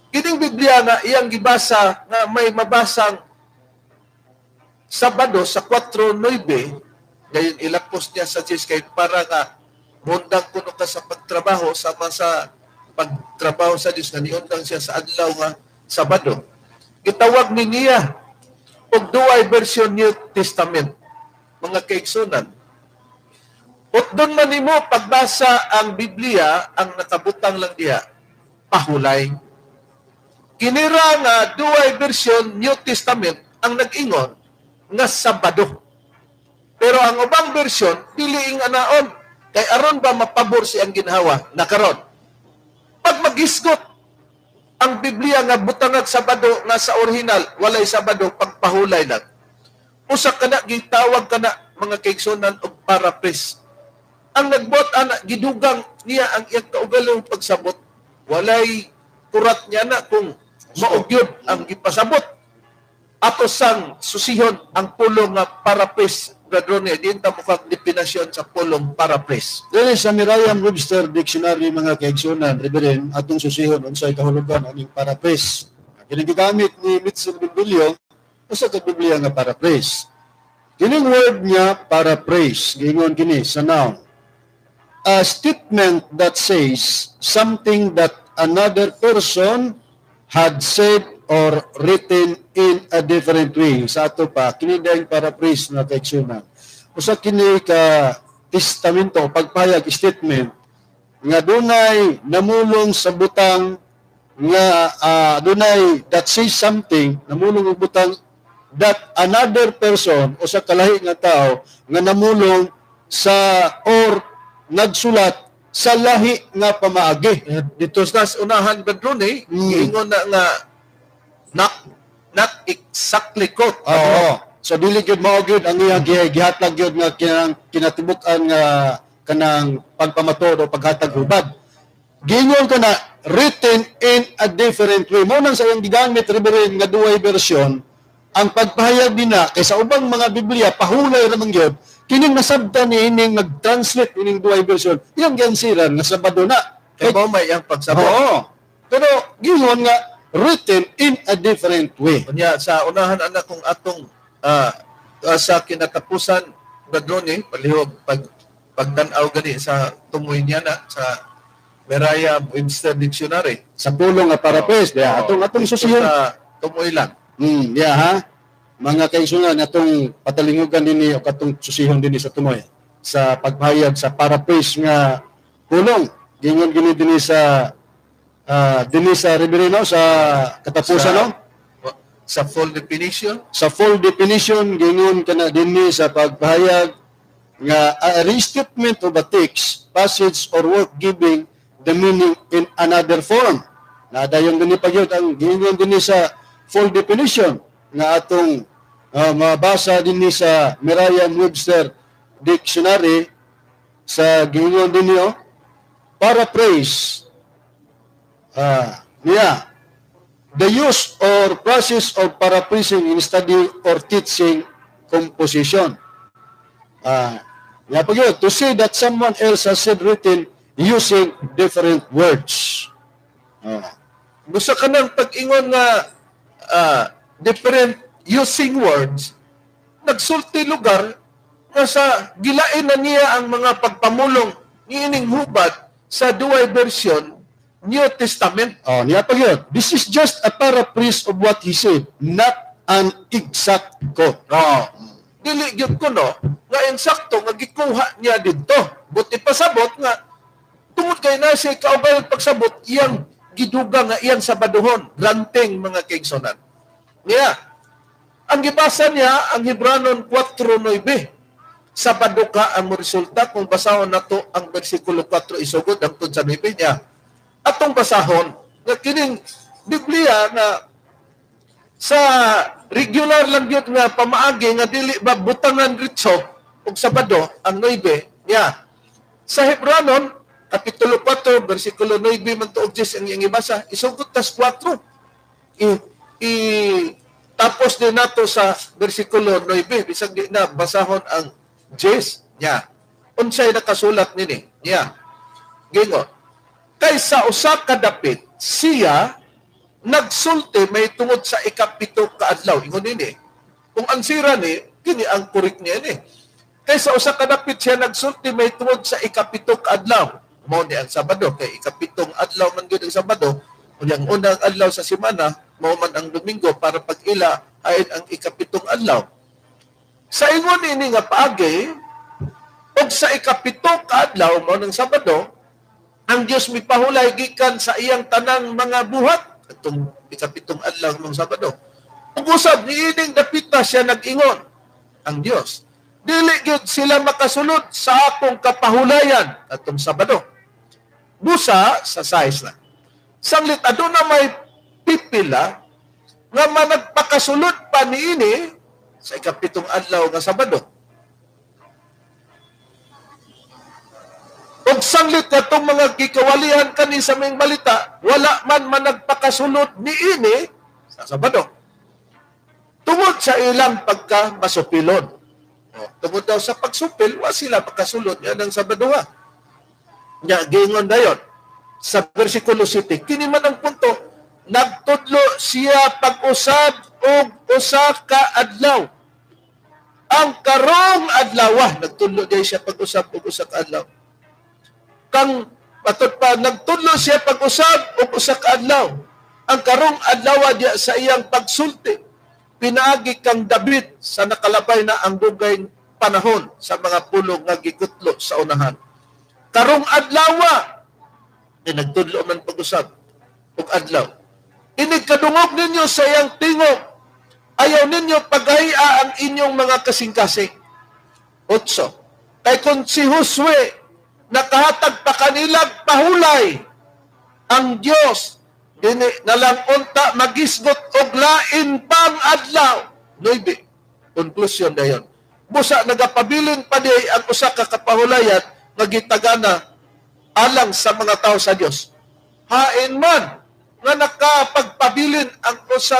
Kining Biblia nga iyang gibasa nga may mabasang Sabado sa 4:9, gayon ilapos niya sa Diyos kay para nga mundang kuno ka sa pagtrabaho sama sa pagtrabaho sa Diyos nga niundang siya sa adlaw nga Sabado. Gitawag ni niya og duay version New Testament, mga kaigsunan. Ot doon man nimo pagbasa ang Biblia, ang nakabutang lang diha, pahulay. Kinira nga duay version New Testament ang nag-ingon nga Sabado. Pero ang ubang version, piliing anaon. Kay aron ba mapabor siyang ginhawa? Nakaron. Pag magisgot ang Biblia nga butangag Sabado nga sa original, walay Sabado, pagpahulay lang. Usa ka na, gitawag ka na, mga kaigsunan o paraphrase. Ang nagbot, gidugang niya ang iyang kaugalong pagsabot. Walay kurat niya na kung maugyod ang gipasabot. Ato sang susihon ang pulong nga paraphrase Gadrone, din ta mukha definasyon sa pulong paraphrase. Dili sa Merriam-Webster Dictionary mga kaigsunan, Reverend, atong susihon unsay kahulugan aning paraphrase. Kini gigamit ni Mitchell Pindilio usa ka Biblia nga paraphrase. Kining word niya paraphrase, giingon kini sa noun. A statement that says something that another person had said or written in a different way. Sa ato pa, kini dahil paraphrase na kaigsunan. Usa kini ka testamento, pagpahayag, statement, nga dunay namulong sa butang nga dunay that says something, namulong og butang that another person o sa kalahi nga tao nga namulong sa or nagsulat sa lahi nga pamaagi. Dito sa unahan Gadrone, giingon na nga not exactly quote. Oo. So dili gyud mao gyud ang iyang gihatag gyud nga kinatibuk-an nga kanang pagpamatod o paghatag hubad. Gingon ka na written in a different way. Mo nang sa iyang gigamit Reverend nga duay version, ang pagpahayag nina kay sa ubang mga Biblia pahulay ra man gyud kining nasabtan ni ining nag-translate ining duay version. Iyang giansiran nga Sabado na. Kay mo may ang pagsabot. Oo. Pero gingon nga written in a different way. Kunya sa unahan anak kung atong sa kinatapusan Gadrone, palihog pagtanaw gani sa tumoy niya na sa Merriam-Webster Dictionary. Sa pulong nga paraphrase, atong susihon. Sa tumoy lang. Yeah, ha? mga kaigsunan atong patalingugan dinhi o katong susihon dinhi sa tumoy sa pagpahayag sa paraphrase nga pulong gingon gini dinhi sa Reverendo sa katapusan no? Sa full definition, Sa full definition gingon kana dinhi sa pagpahayag nga a restatement of a text, passage or work giving the meaning in another form. Na dayon dinhi pagyud ang gingon dinhi sa full definition nga atong mabasa dinhi sa Merriam-Webster Dictionary sa gingon dinhi paraphrase the use or process of paraphrasing in study or teaching composition. To say that someone else has said written using different words. gusto ka ng pag-ingon nga different using words, nagsulti lugar nga sa gilain na niya ang mga pagpamulong niining hubad sa duay version New Testament. Niya pa yun. This is just a paraphrase of what he said, not an exact quote. Dili gyud ko no nga insakto nga gikuha niya didto. Buti pasabot nga tungod kay na siya kauban pagsabot iyang giduga nga iyang sabaduhon, granting mga kaigsonan. Niya, ang gibasa niya ang Hebranon 4:9. Sabado ka ang resulta kung basahon nato ang bersikulo 4 isugod hangtod sa 9 niya. Atong basahon nga kining Biblia na sa regular lang yun nga pamaagi nga dili ba butangan ritso ug Sabado ang 9 niya. Sa Hebranon kapitulo 4 bersikulo 9 man tuog 10 ang iyang ibasa, isugod tas 4. Tapos din nato sa bersikulo 9 bisag di na basahon ang 10 niya. Unsay nakasulat nini niya. Gingon, kaysa usa ka dapit siya nagsulti may tungod sa ikapito ka adlaw. Ingon nini. Kung ang sira ni kini ang correct niya ni. Kaysa usa ka dapit siya nagsulti may tungod sa ikapito ka adlaw. Mao ni ang Sabado kay ikapitong adlaw man gyud ang Sabado. Unyang unang adlaw sa semana mao man ang Domingo para pag-ila ay ang ikapitong adlaw. Sa ingon ini nga paagi og sa ikapito ka adlaw mao ng Sabado ang Dios mipahulay gikan sa iyang tanang mga buhat atong ikapitong adlaw ng Sabado. Ug usab niining dapita siya nag-ingon ang Dios. Dili gyud sila makasulod sa akong kapahulayan atong Sabado. Busa sa size na. Sanglit aduna may pipila nga managpakasulod pa niini sa ikapitong adlaw nga Sabado. Ug sanglit katong mga gikawalihan kani sa mga balita, wala man managpakasulod niini sa Sabado. Tungod sa ilang pagkamasupilon. Tungod daw sa pagsupil, wa sila pagkasulod yan ang Sabado ha. Nya gingon dayon sa bersikulo 7, kini man ang punto, nagtudlo siya pag-usab og usa ka adlaw. Ang karong adlaw, nagtudlo day siya pag-usab og usa ka adlaw. Kang patod pa nagtudlo siya pag-usab og usa ka adlaw. Ang karong adlaw diya sa iyang pagsulti, pinaagi kang David sa nakalabay na ang dugay panahon sa mga pulong nga gikutlo sa unahan. Karong adlaw nagtudlo man pag-usab og adlaw. Inig kadungog ninyo sa iyang tingog. Ayaw ninyo pagaya ang inyong mga kasing-kasing. 8. Kay kung si Josue nakahatag pa kanilang pahulay, ang Dios dini nalang unta magisgot og lain pang adlaw. 9. Conclusion dayon. Busa nagapabilin pa di ang usa ka kapahulayan nga gitagana alang sa mga tao sa Dios. Hain man nga nakapagpabilin ang usa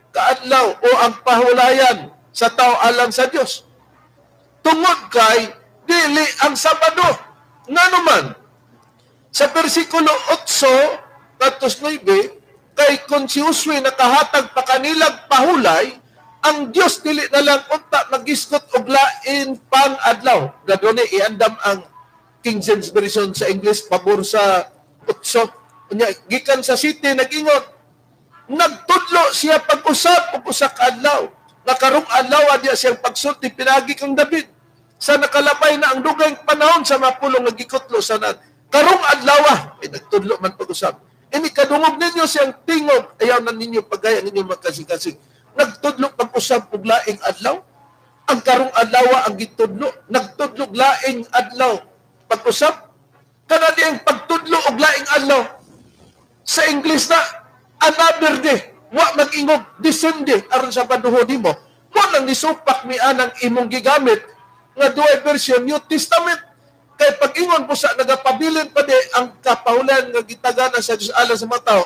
ka adlaw o ang pahulayan sa tao alang sa Dios. Tungod kay dili ang Sabado. Nganuman sa bersikulo 8 katos 9 kay kung si Josue nakahatag pa kanilang pahulay, ang Dios dili na lang unta magiskot og lain pang adlaw. Gadone iandam ang King James Version sa English pabor sa 8. Gikan sa city nag-ingon, nagtudlo siya pag-usap og usa ka adlaw. nga karong adlaw diya siyang pagsulti pinagi kang David sa nakalabay na ang dugay panahon sa mapulong nga gikutlo sa nan. Karong adlaw ay nagtudlo man pag-usab. Ini kadungog ninyo siyang tingog, ayaw na ninyo pagaya ninyo magkasig-kasig. Nagtudlo pag-usab og laing adlaw. Ang karong adlaw ang gitudlo, nagtudlo laing adlaw pag-usab. Kana diyang pagtudlo og laing adlaw sa English na another day. Wa mag-ingog the same day aron sa paduhon nimo. Mo nang nisupak mi anang imong gigamit nga duay version New Testament. Kay pag-ingon po sa nagapabilin pa di ang kapahulan nga gitagana sa Diyos alang sa mga tao,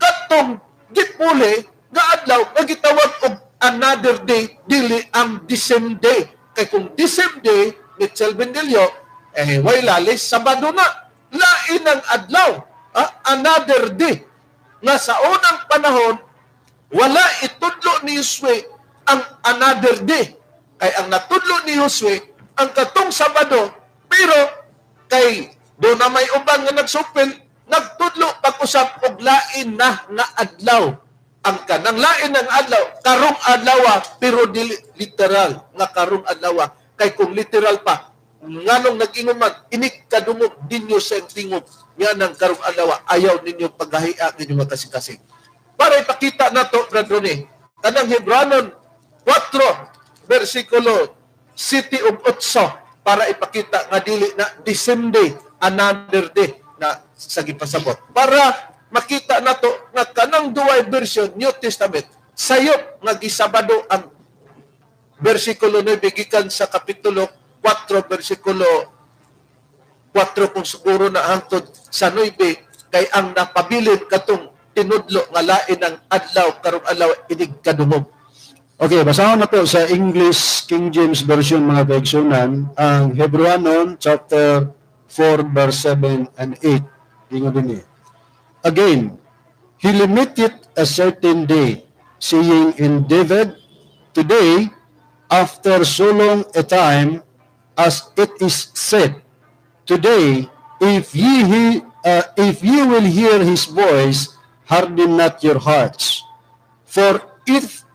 katong gipuli nga adlaw nga gitawag og another day dili ang the same day. Kay kung the same day Mitchell Bendelio way lalis Sabado na lain ang adlaw, another day nga sa unang panahon wala itudlo ni Josue ang another day. Kay ang natudlo ni Josue ang katong Sabado, pero kay do na may uban nga nagsupil, nagtudlo pag-usap og lain na nga adlaw. Ang kanang lain ng adlaw, karong adlaw, pero dili literal nga karong adlaw. Kay kung literal pa, nganong nag-ingon man, inik kadungog dinyo sa tingog, yan ang karong adlaw, ayaw ninyo paghahia ninyo makasing-kasing. Para ipakita na to, Brad Ronnie, kanang Hebranon 4, versikulo 7 ug 8, para ipakita nga dili na the same day, another day na sa gipasabot. Para makita na to nga kanang duay version New Testament, sayop nga gisabado ang versikulo 9 gikan sa kapitulo 4, versikulo 4 kung siguro na hangtod sa 9, kay ang napabilin katong tinudlo nga lain ang adlaw karong adlaw inig kadungog. Okay, basahan na po sa English King James Version mga kaigsunan ang Hebrewanon chapter 4 verse 7 and 8. Ingon din Again, he limited a certain day, saying in David, today, after so long a time, as it is said, today, if ye will hear his voice, harden not your hearts. For if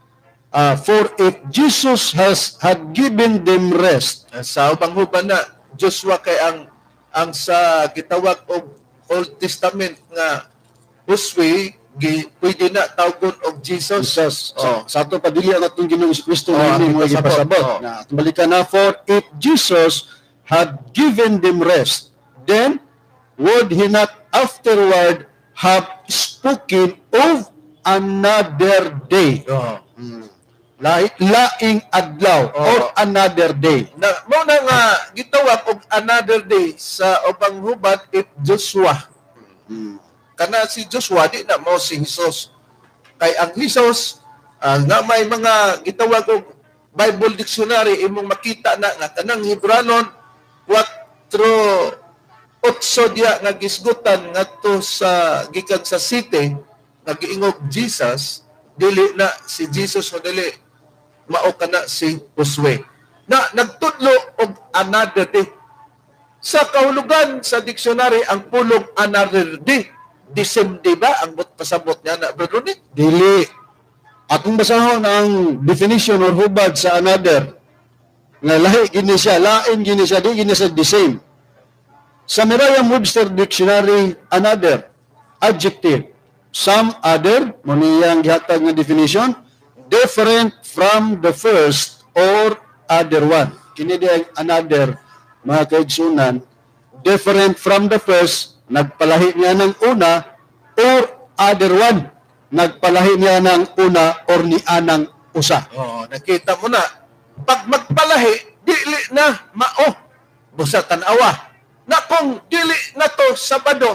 Jesus had given them rest, Sa ubang huban na Joshua kay ang sa gitawag og Old Testament nga Josue pwede na tawgon og Jesus. sa ato padili ang atong Ginoong Kristo nga ang mo ipasabot. ipasabot. Na balikan na, for if Jesus had given them rest, then would he not afterward have spoken of another day? Laing adlaw or another day. Na mo na nga gitawag og another day sa ubang hubat if Joshua. Kana si Joshua di na mo si Jesus. Kay ang Jesus nga may mga gitawag og Bible dictionary imong makita na nga kanang Hebrewanon 4:8 dia nga gisgutan ngadto sa gikan sa city nga giingog Jesus, dili na si Jesus o dili mao kana si Josue. Na nagtudlo og another day. Sa kahulugan sa dictionary ang pulong another day. The same day ba ang pasabot niya na Brother Ronnie? Dili. Atong basahon ang definition or hubad sa another. Nga lahi gini siya, lain gini siya, di gini siya the same. Sa Merriam-Webster Dictionary, another, adjective, some other, mo niyang gihatag nga definition, different from the first or other one. Kini di ang another, mga kaigsunan, different from the first, nagpalahi niya ng una, or other one, nagpalahi niya ng una or ni anang usa. Nakita mo na, pag magpalahi, dili na mao. Busa tanawa. Na kung dili na to Sabado,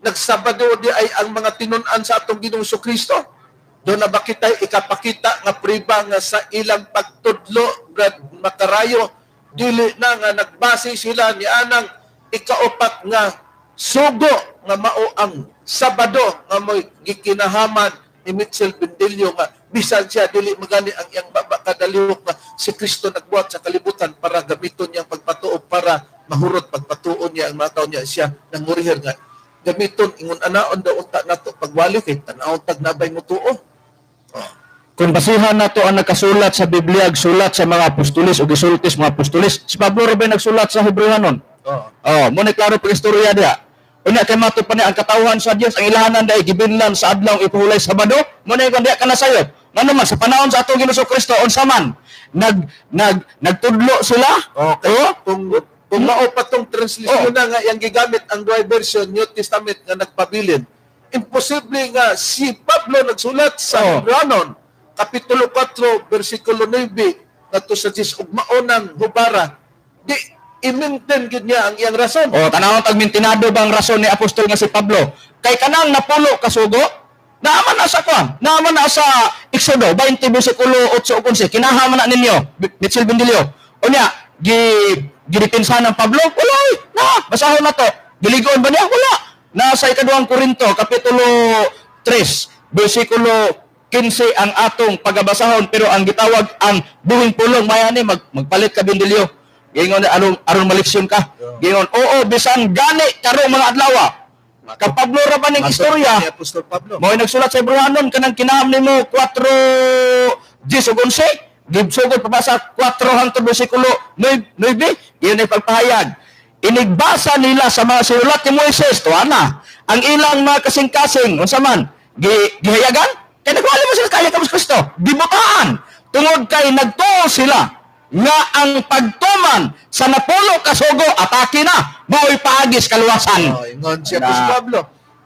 nagsabado di ay ang mga tinunan sa atong Ginoong Kristo. Doon na ba kita ikapakita nga priba nga sa ilang pagtudlo, Brad Makarayo, dili na nga nagbase sila ni anang ikaupat nga sugo nga mao ang Sabado nga mo'y gikinahaman ni Mitchell Bendelio nga bisan siya dili magani ang iyang baba kadalihok nga si Kristo nagbuhat sa kalibutan para gamiton niyang pagpatuo para mahurot pagpatuon niya ang mga tao niya siya nang murihir nga gamiton ingon anaon daw unta nato pagwali kay tan-aw tag nabay mo tuo. kung basihan nato ang nakasulat sa Biblia, sulat sa mga apostolis o gisultis mga apostolis, si Pablo rin ba nagsulat sa Hebrewanon? Oo. Mo na klaro pag istorya diya. Unya kay mato pa ni ang katawhan sa Dios ang ilahanan dai gibillan sa adlaw ipahulay Sabado, mo na kon diya kana sayo. Ngano man sa panahon sa atong Ginoong Kristo unsa man nagtudlo sila? Okay. Kung mao pa tong translation na nga yang gigamit ang duay version New Testament nga nagpabilin, imposible nga si Pablo nagsulat sa Hebrewanon kapitulo 4 bersikulo 9 ngadto sa 10 ug maunang hubara. Di i-maintain gid niya ang iyang rason. Tanawon tag mintinado bang rason ni apostol nga si Pablo? Kay kanang napulo kasugo, naaman na sa kwan, naaman na sa Exodo 20 bersikulo 8 ug 11. Kinahaman na ninyo, Mitchell Bindilio. Unya, gidipinsahan ng Pablo, wala basahon na to. Giligon ba niya? Wala. Nasa ikaduhang Korinto, kapitulo 3, bersikulo 15 ang atong pagabasahon, pero ang gitawag ang buhing pulong, mayani, magpalit ka Bindilio. Gingon aron maliksyon ka. Gingon, oo, bisan gani karo mga adlaw. Kapablo ra ba ning istorya? Ni Apostol Pablo. Mo'y nagsulat sa Hebrewanon kanang kinaham nimo 4:10 ug 11. Gibsugod pa ba sa 4 hangtod bersikulo 9? Iyon ay pagpahayag. Inigbasa nila sa mga sinulat ni Moises, tuana, ang ilang mga kasing-kasing, unsa man, gihayagan? Kaya nagwala mo sila kaya kapos Kristo. Gibutaan. Tungod kay nagtuo sila nga ang pagtuman sa napulo kasugo, atake na, mo'y paagis kaluwasan. Ingon si Apostol Pablo.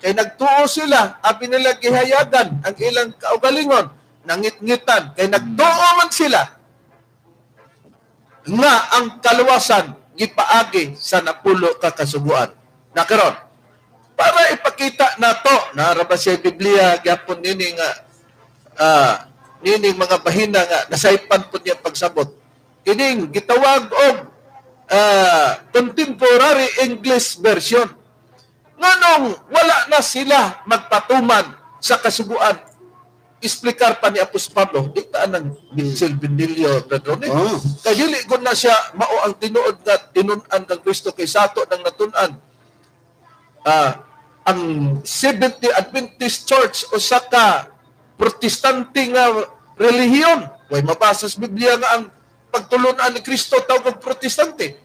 Kay nagtuo sila, abi nila gihayagan ang ilang kaugalingon, nangit-ngitan, kay nagtuo man sila nga ang kaluwasan gipaagi sa napulo ka kasuguan. Nakaron, para ipakita nato na ra ba sa Biblia gyapon nini nga nining mga bahina nga nasaypan pud niya pagsabot. Kining gitawag og contemporary English version. Nganong wala na sila magpatuman sa kasuguan. Explicar pa ni Apostol Pablo, diktaan ng Mitchell Bindilio Bradrone. Kaya dili ko na siya mao ang tinuod nga tinunan kang Kristo kay sato ng natunan. Ang Seventh-day Adventist Church o saka protestante nga relihiyon. Way mabasa sa Biblia nga ang pagtulunan ni Kristo tawag protestante.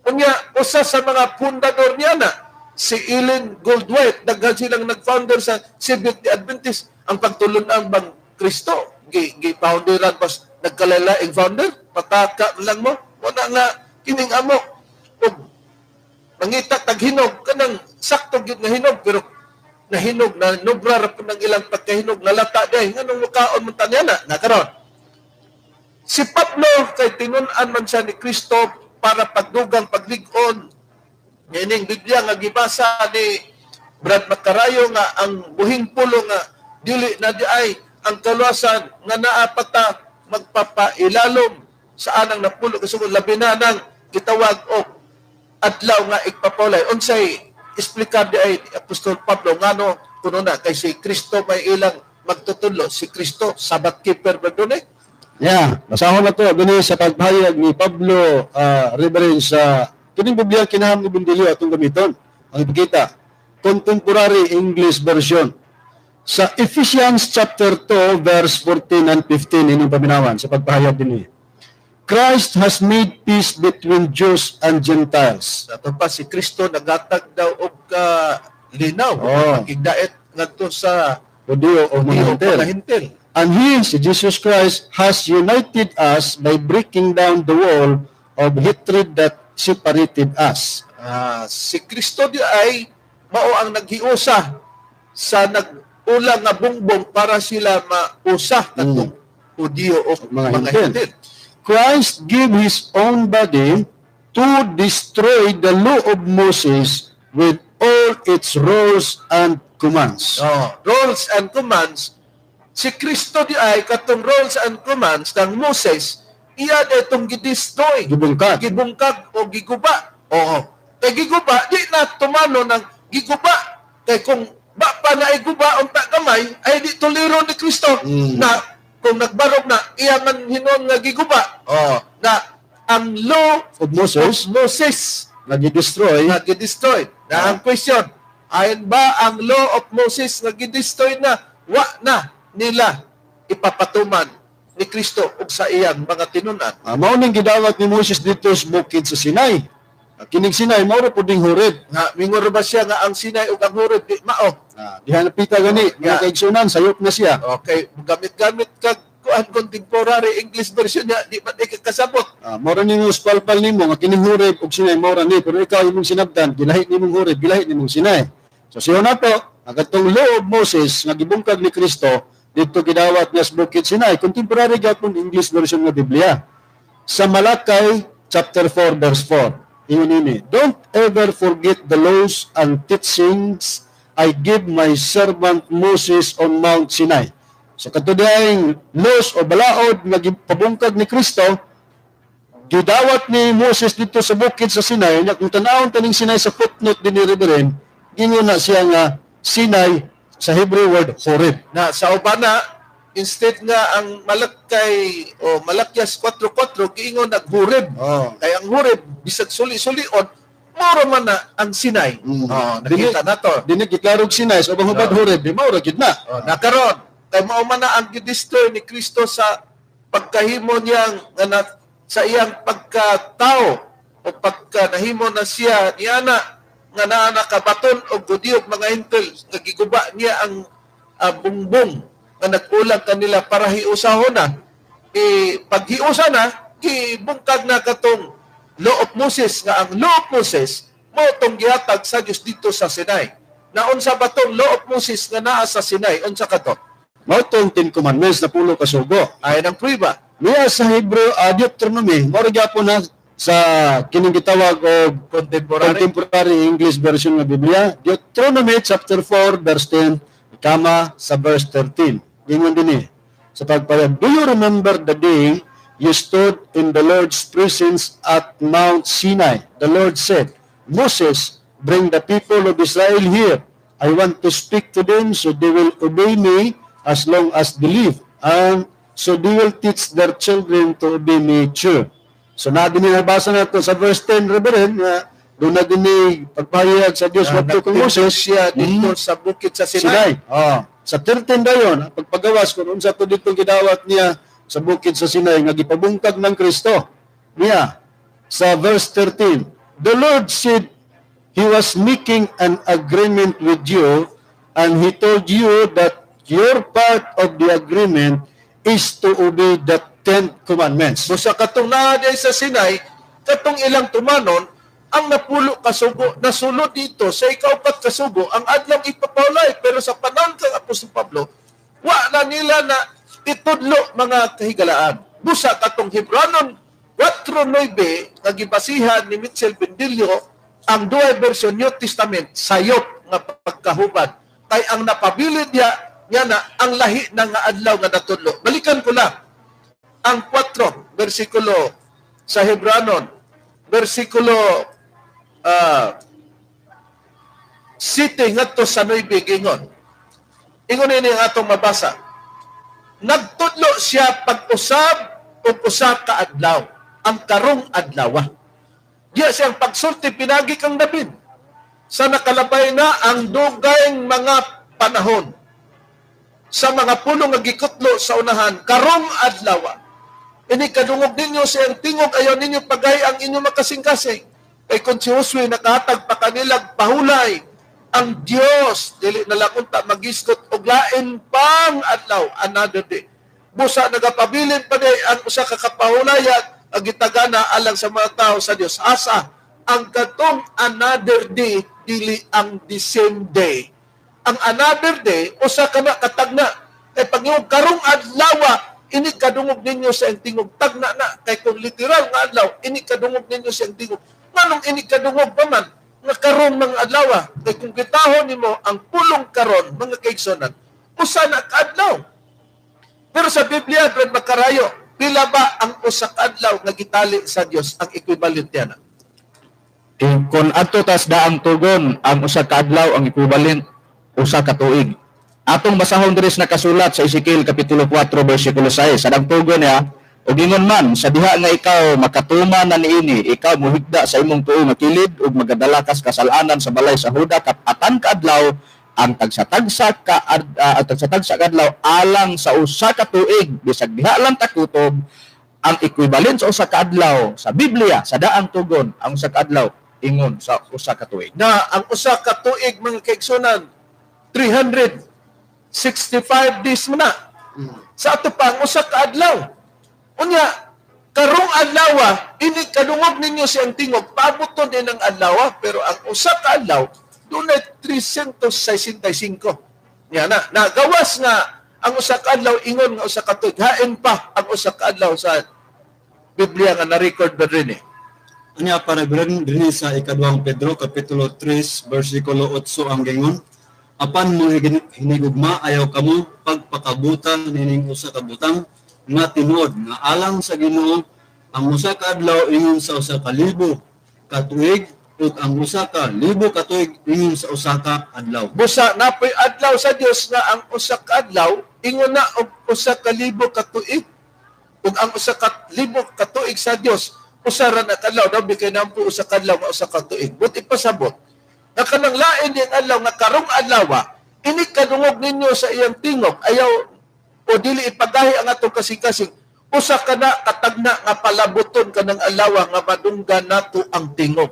Unya, usa sa mga fundador niya na, si Ellen Goldwhite, daghan silang nag-founder sa Seventh-day Adventist. Ang pagtulunan bang Kristo, gi-founderan pas nagkalalaing founder, pataka lang mo, wala nga kining amo. O mangita taghinog, kanang sakto gid nga hinog, pero nahinog, na nubra ra po ng ilang pagkahinog, nalata day, nganong mukaon man tanya na karon. Si Pablo, kay tinunan man siya ni Kristo para pagdugang paglig-on. Ngayon, Biblia nga gibasa ni Brad Macarayo nga ang buhing pulo nga dili na di ay ang kaluwasan nga naapata magpapailalom sa anang napulo kasugod labi na nang gitawag og adlaw nga igpapulay. Unsay explicar di ay Apostol Pablo ngano kuno na kay si Kristo may ilang magtutudlo, si Kristo Sabbath keeper ba doon eh? Yeah, basahon na to gani sa pagpahayag ni Pablo Reverend sa kining Biblia kinahanglan ni Bindilio atong gamiton. Ang ipakita contemporary English version sa Ephesians chapter 2 verse 14 and 15 ining paminawan sa pagpahayag dinhi. Christ has made peace between Jews and Gentiles. Ato pa si Kristo nagatag daw og linaw pagigdaet ngadto sa Judeo o mga hintil. And He, si Jesus Christ, has united us by breaking down the wall of hatred that separated us. Si Kristo di ay mao ang naghiusa sa nag-ulang nga bungbong para sila mausa katong Judeo o mga hintil. Christ gave His own body to destroy the law of Moses with all its rules and commands. Rules and commands. Si Kristo di ay katong rules and commands ng Moses, iya itong gidestroy, gibungkag o giguba. Kay giguba, di na tumano ng giguba. Kay kung ba pa na iguba unta kamay, ay di tuliro ni Kristo na kung nagbarog na, iya man hinon nga giguba. Na ang law of Moses nagidestroy. Na ang question, ayon ba ang law of Moses nagidestroy na? Wa na nila ipapatuman ni Kristo ug sa iyang mga tinunan. Mao ning gidawat ni Moses dito sa bukid sa Sinai. Kining Sinai mao ra pud ding Horeb. Nga mingor ba siya nga ang Sinai ug ang Horeb di mao? Diha napita gani Yeah. mga kaigsunan sayop na siya. Okay, gamit-gamit ka kuan contemporary English version niya, di ba di ka kasabot? Mao ra nimo spalpal nimo nga kining Horeb ug Sinai mao ra ni, pero ikaw imong sinabtan gilahi nimong Horeb, gilahi nimong Sinai. So siya nato ang katong law of Moses nga gibungkag ni Kristo dito gidawat niya sa bukid Sinai, contemporary gyapon English version nga Biblia. Sa Malakay chapter 4 verse 4. Ingon ini, don't ever forget the laws and teachings I give my servant Moses on Mount Sinai. So katudayang laws o balaod nga pabungkag ni Kristo, gidawat ni Moses dito sa bukid sa Sinai, nya kung tan-awon taning Sinai sa footnote din ni Reverend, gingon na siya nga Sinai sa Hebrew word Horeb. Na sa ubana instead nga ang Malakay o Malakyas 4:4 giingon nag-Horeb. Kay ang Horeb bisag suli-sulion moro man na ang Sinai. Nakita nato. Dini giklarog Sinai sa ubang hubad Horeb, di mao ra gid na. Nakaron kay mao man na ang gidestroy ni Kristo sa pagkahimo niyang sa iyang pagkatao o pagkanahimo na siya niana nga naa nakabaton og Judio mga Hintil nga giguba niya ang bungbong nga nagkulang kanila para hiusahon na. Paghiusa na, gibungkag na katong law of Moses, nga ang law of Moses mo tong gihatag sa Dios dito sa Sinai. Naon sa batong law of Moses nga naa sa Sinai, unsa kato? Mao tong 10 commandments na pulo ka sugo. Ay ng prueba. Niya sa Hebrew Deuteronomy, mao ra gyapon na sa kining gitawag og contemporary English version nga Biblia, Deuteronomy chapter 4 verse 10 kama sa verse 13. Ingon dinhi sa pagpayag, do you remember the day you stood in the Lord's presence at Mount Sinai? The Lord said, Moses, bring the people of Israel here. I want to speak to them so they will obey me as long as they live, and so they will teach their children to obey me too. So na din nabasa nato sa verse 10, Reverend, doon na din pagpahayag sa Diyos wadto kang Moses siya dito sa bukid sa Sinai. Sinai. Sa 13 dayon, pagpagawas kung unsa to dito gidawat niya sa bukid sa Sinai nga gipabungkag ng Kristo. Niya sa verse 13, the Lord said He was making an agreement with you, and He told you that your part of the agreement is to obey the 10 commandments. So sa katong naa sa Sinai, katong ilang tumanon, ang napulo kasugo, nasulod dito sa ikaupat kasugo, ang adlaw ipapawlay. Pero sa panahon kang Apostol Pablo, wa na nila na itudlo mga kahigalaan. Busa katong Hebranon 4:9 nga gibasihan ni Mitchell Bendilio, ang duay version New Testament sayop nga pagkahubad. Kay ang napabilid niya na ang lahi na nga adlaw nga natudlo. Balikan ko lang ang 4 bersikulo sa Hebranon, bersikulo 7 ngadto sa 9 gingon. Ingon ini ang atong mabasa. Nagtudlo siya pag-usab o usab ka adlaw, ang karong adlaw. Diya siyang pagsulti pinagi kang David. Sa nakalabay na ang dugayng mga panahon. Sa mga pulo nga gikutlo sa unahan, karong adlaw. Ini kadungog ninyo siyang tingog, ayaw ninyo pagay ang inyong makasing-kasing. Kay kung si Josue nakahatag pa kanilang pahulay, ang Dios dili nalakunta magiskot og lain pang adlaw, another day. Busa nagapabilin pa day ang usa ka kapahulayan ang gitagana alang sa mga tao sa Dios. Asa ang katong another day dili ang the same day. Ang another day usa ka na katagna kay pangiyog karong adlaw ini kadungog ninyo sa tingog tagna na kay kung literal nga adlaw ini kadungog ninyo sa tingog. Manong ini kadungog pa man nga karon mga adlaw kay kung kitahon nimo ang pulong karon mga kaigsonan usa na kaadlaw. Pero sa Biblia dred makarayo pila ba ang usa ka adlaw nga gitali sa Dios ang equivalent niya? Kung adto tas daang tugon ang usa ka adlaw ang equivalent usa ka tuig. Atong basahon diri sa nakasulat sa Ezekiel kapitulo 4 bersikulo 6 sa tugon niya, ug ingon man sa diha nga ikaw makatuman na niini, ikaw mohigda sa imong tuo nga kilid ug magadala kas kasalanan sa balay sa Huda kapatan ka adlaw ang tagsa-tagsa kadlaw alang sa usa ka tuig bisag diha lang ta kutob ang equivalent sa usa ka adlaw sa Biblia sa daang tugon ang usa ka adlaw ingon sa usa ka tuig. Na ang usa ka tuig mga kaigsunan 365 days mo na. Sa ato pa ang usa ka adlaw. Unya karong adlaw ini kadungog ninyo siyang tingog pabuton din ang adlaw pero ang usa ka adlaw dunay 365. Nya na nagawas nga ang usa ka adlaw ingon nga usa ka tuig hain pa ang usa ka adlaw sa Biblia nga na-record ba rin eh. Anya para din sa ikaduhang Pedro kapitulo 3 bersikulo 8 ang gingon, apan mo hinigugma ayaw kamo pagpakabutan nining usa ka butang nga tinuod nga alang sa Ginoo ang usa ka adlaw ingon sa usa ka libo ka tuig ug ang usa ka libo ka tuig ingon sa usa ka adlaw. Busa napoy adlaw sa Dios nga ang usa ka adlaw ingon na og usa ka libo ka tuig. Ug ang usa ka libo ka tuig sa Dios usa ra na kadlaw daw bikay nampo usa ka adlaw nga usa ka tuig. But ipasabot nga kanang lain ding adlaw nga karong adlaw ini kadungog ninyo sa iyang tingog ayaw o dili ipagahi ang atong kasing-kasing usa ka na katagna nga palabuton kanang adlaw nga madunggan nato ang tingog.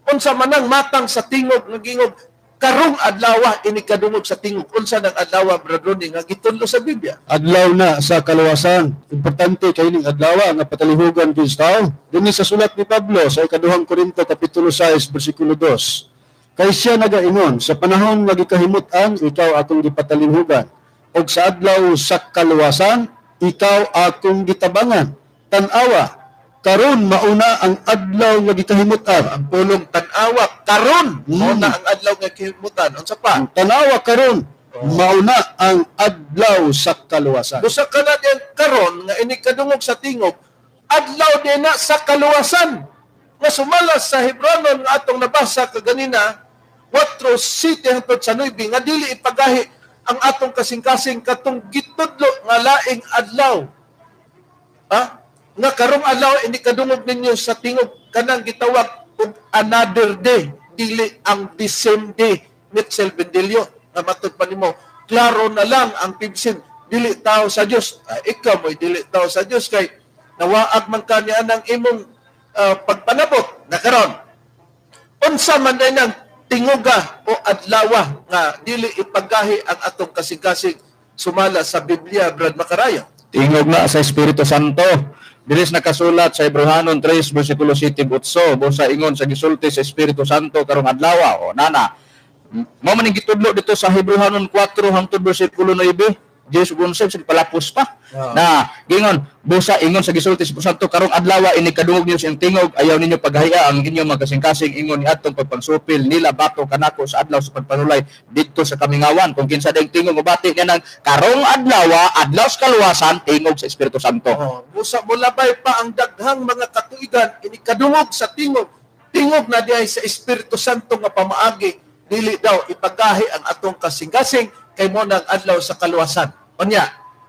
Unsa man ang matang sa tingog nga gingog karong adlaw ini kadungog sa tingog unsa nang adlaw bradroni nga gitudlo sa Biblia. Adlaw na sa kaluwasan. Importante kay ning adlaw nga patalihugan kis tao. Dinhi sa sulat ni Pablo sa ikaduhang Korinto kapitulo 6 bersikulo 2. Kay siya nagaingon sa panahon nga gikahimut-an ikaw akong gipatalihugan og sa adlaw sa kaluwasan ikaw akong gitabangan. Tan-awa karon mauna ang adlaw nga gikahimut-an. Ang pulong tan-awa karon mauna ang adlaw nga kahimutan. Unsa pa? Tan-awa karon mauna ang adlaw sa kaluwasan. Busa ka na din karon nga ini kadungog sa tingog adlaw din na sa kaluwasan. Nga sumalas sa Hebronon nga atong nabasa kaganina 4:7 hangtod sa 9 nga dili ipagahi ang atong kasing-kasing katong gitudlo nga laing adlaw. Nga karong adlaw ini kadungog ninyo sa tingog kanang gitawag og another day dili ang the same day Mitchell Bendelio nga matud pa nimo klaro na lang ang pibsin dili tao sa Dios. Ikaw mo dili tao sa Dios kay nawaag man ka niya ng imong pagpanabot na karon unsa man day nang tinguga o adlaw nga dili ipagahi ang atong kasing-kasing sumala sa Biblia Brad Macaraya. Tingog na sa Espiritu Santo. Dinis nakasulat sa Hebrehanon 3 bersikulo 7-8 busa ingon sa gisulti sa Espiritu Santo karong adlaw o nana. Mao man ning gitudlo dito sa Hebrehanon 4 hangtod bersikulo 9. Jesus konsep sa palapos pa. Na gingon busa ingon sa gisulti sa Espiritu Santo karong adlaw ini kadungog niyo siyang tingog ayaw ninyo paghahiya ang inyong magkasing-kasing ingon ni atong pagpangsupil nila bato kanako sa adlaw sa pagpanulay didto sa kamingawan kung kinsa dayong tingog mabati niya nang karong adlaw sa kaluwasan tingog sa Espiritu Santo. Busa mo labay pa ang daghang mga katuigan ini kadungog sa tingog na diay sa Espiritu Santo nga pamaagi dili daw ipagahi ang atong kasing-kasing kay mo nang adlaw sa kaluwasan. Unya,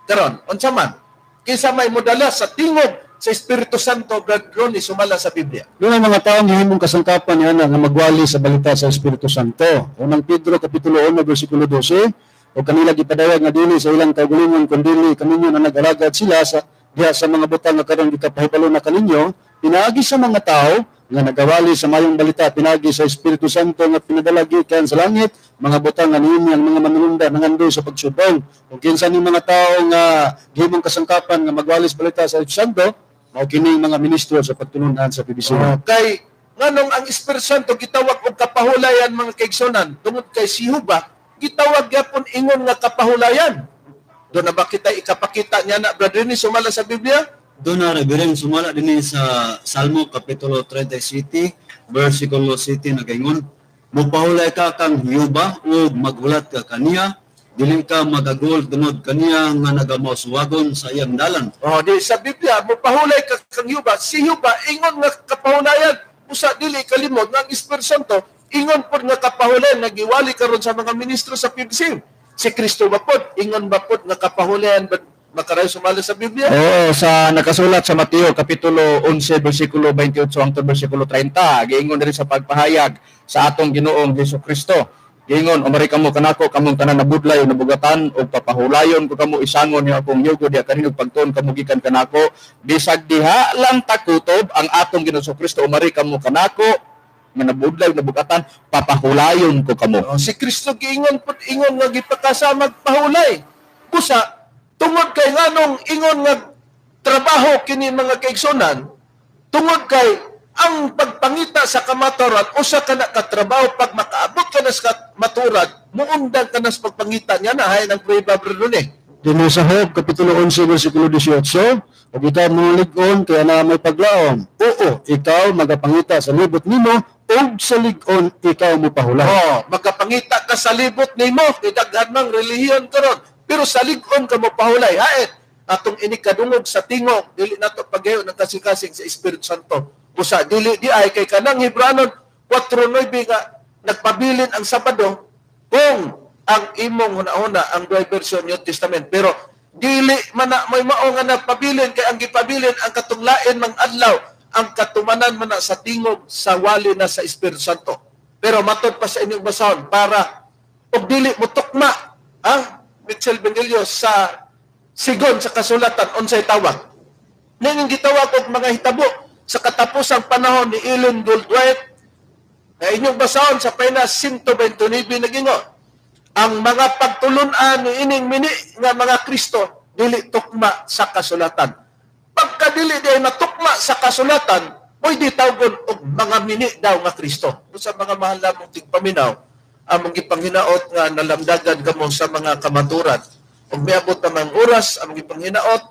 karon unsa man kinsa may modala sa tingog sa Espiritu Santo Ronnie sumala sa Biblia. Doon ang mga taong hihimong kasangkapan niya nga magwali sa balita sa Espiritu Santo. Unang Pedro kapitulo 1 bersikulo 12, o kanila gipadayag nga dili sa ilang kaugalingon kundi kaninyo na nag-alagad sila sa diha sa mga butang nga karon gikapahibalo na kaninyo, pinaagi sa mga tao nga nagawali sa mayong balita, pinagi sa Espiritu Santo nga pinadala gikan sa langit, mga butang nga niinyang mga manununda nangandoy sa pagsubong. Kung kinsa ni mga tao nga gihimong kasangkapan nga magwali sa balita sa Espiritu Santo, mao kining mga ministro sa pagtulunan sa PBC. Kay nganong ang Espiritu Santo gitawag og kapahulayan mga kaigsonan tungod kay si Huba gitawag gyapon ingon nga kapahulayan. Do na ba kita ikapakita niya na brother ni sumala sa Biblia? Doon na reverend sumala din sa Salmo kapitulo 37 bersikulo 7 nagaingon, mupahulay ka kang Hiyuba o maghulat ka kaniya, dili ka magagol tunod kaniya nga nagamasuwagon sa iyang dalan. Di sa Biblia mupahulay ka kang Hiyuba, si Hiyuba ingon nga kapahulayan, usa dili kalimot nga ang Espiritu Santo ingon pod nga kapahulayan nagiwali karon sa mga ministro sa PBC. Si Kristo ba pod ingon ba pod nga kapahulayan makaray sumala sa Biblia? Oo, sa nakasulat sa Mateo kapitulo 11 bersikulo 28 hangtod bersikulo 30, giingon diri sa pagpahayag sa atong Ginoong Hesukristo. Gingon, umari kamo kanako kamong tanan nabudlay o nabugatan o papahulayon ko kamo isangon niya akong yugo diya kaninong pagtuon kamo gikan kanako. Bisag diha lang takutob ang atong Ginoong Kristo umari kamo kanako nga nabudlay o nabugatan papahulayon ko kamo. Si Kristo giingon pud ingon nga gipakasamag pahulay. Busa tungod kay nganong ingon nga trabaho kini mga kaigsunan, tungod kay ang pagpangita sa kamaturan usa ka na katrabaho pag makaabot ka na sa maturan muundan ka na sa pagpangita niya na hay ng prueba bro eh. Dinhi sa Job kapitulo 11 bersikulo 18, ug ikaw mulig-on kaya na may paglaom. Oo, ikaw magapangita sa libot nimo ug sa lig-on ikaw mo pahulay. Magkapangita ka sa libot nimo kay daghan mang relihiyon karon pero sa lig-on ka mo pahulay haet atong inikadungog sa tingog dili nato pagayo ng kasing-kasing sa Espiritu Santo. Usa dili di ay kay kanang Hebreanon 4:9 nga nagpabilin ang Sabado kung ang imong una-una ang duay version New Testament pero dili man na may mao nga nagpabilin kay ang gipabilin ang katunglain mang adlaw ang katumanan man na sa tingog sa wali na sa Espiritu Santo. Pero matud pa sa inyong basahon para og dili mo tukma Mitchell Benilio sa sigon sa kasulatan unsay tawag. Ning gitawag og mga hitabo sa katapusang panahon ni Ellen Goldwhite na inyong basahon sa pahina 129 nagingon ang mga pagtulunan ni ining mini nga mga Kristo dili tukma sa kasulatan. Pagka dili di matukma sa kasulatan, mo'y di tawgon og mga mini daw nga Kristo. Sa mga mahal namong tigpaminaw, among gipanghinaot nga nalamdagan kamo sa mga kamaturan. Ug miabot namang oras among gipanghinaot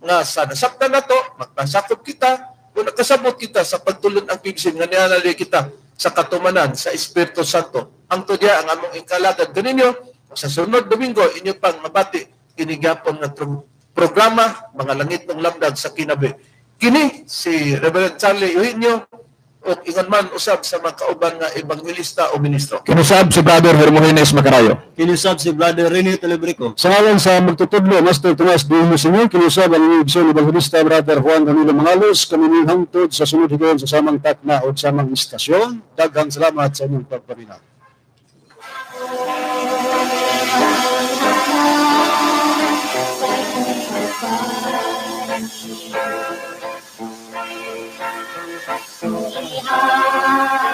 nga sa nasabtan nato, magpasakop kita kung nakasabot kita sa pagtulon ang pigsin nga nialali kita sa katumanan sa Espiritu Santo. Ang tudya ang among ikalagad kaninyo sa sunod Domingo inyo pang mabati kinigapon nga programa mga langit ng lamdag sa kinabi. Kini si Reverend Charlie Eugenio o ingon man usab sa mga kauban nga ebangelista o ministro. Kinusab si Brother Hermogenes Macarayo. Kinusab si Brother Rene Telebrico. Sa ngalan sa magtutudlo, Master Tomas Duino Sinyo, kinusab ang inyong ibsyon evangelista Brother Juan Ramilo Mangalos, kami ning hangtod sa sunod higayon sa samang takna o samang istasyon. Daghang salamat sa inyong pagpaminaw. Ah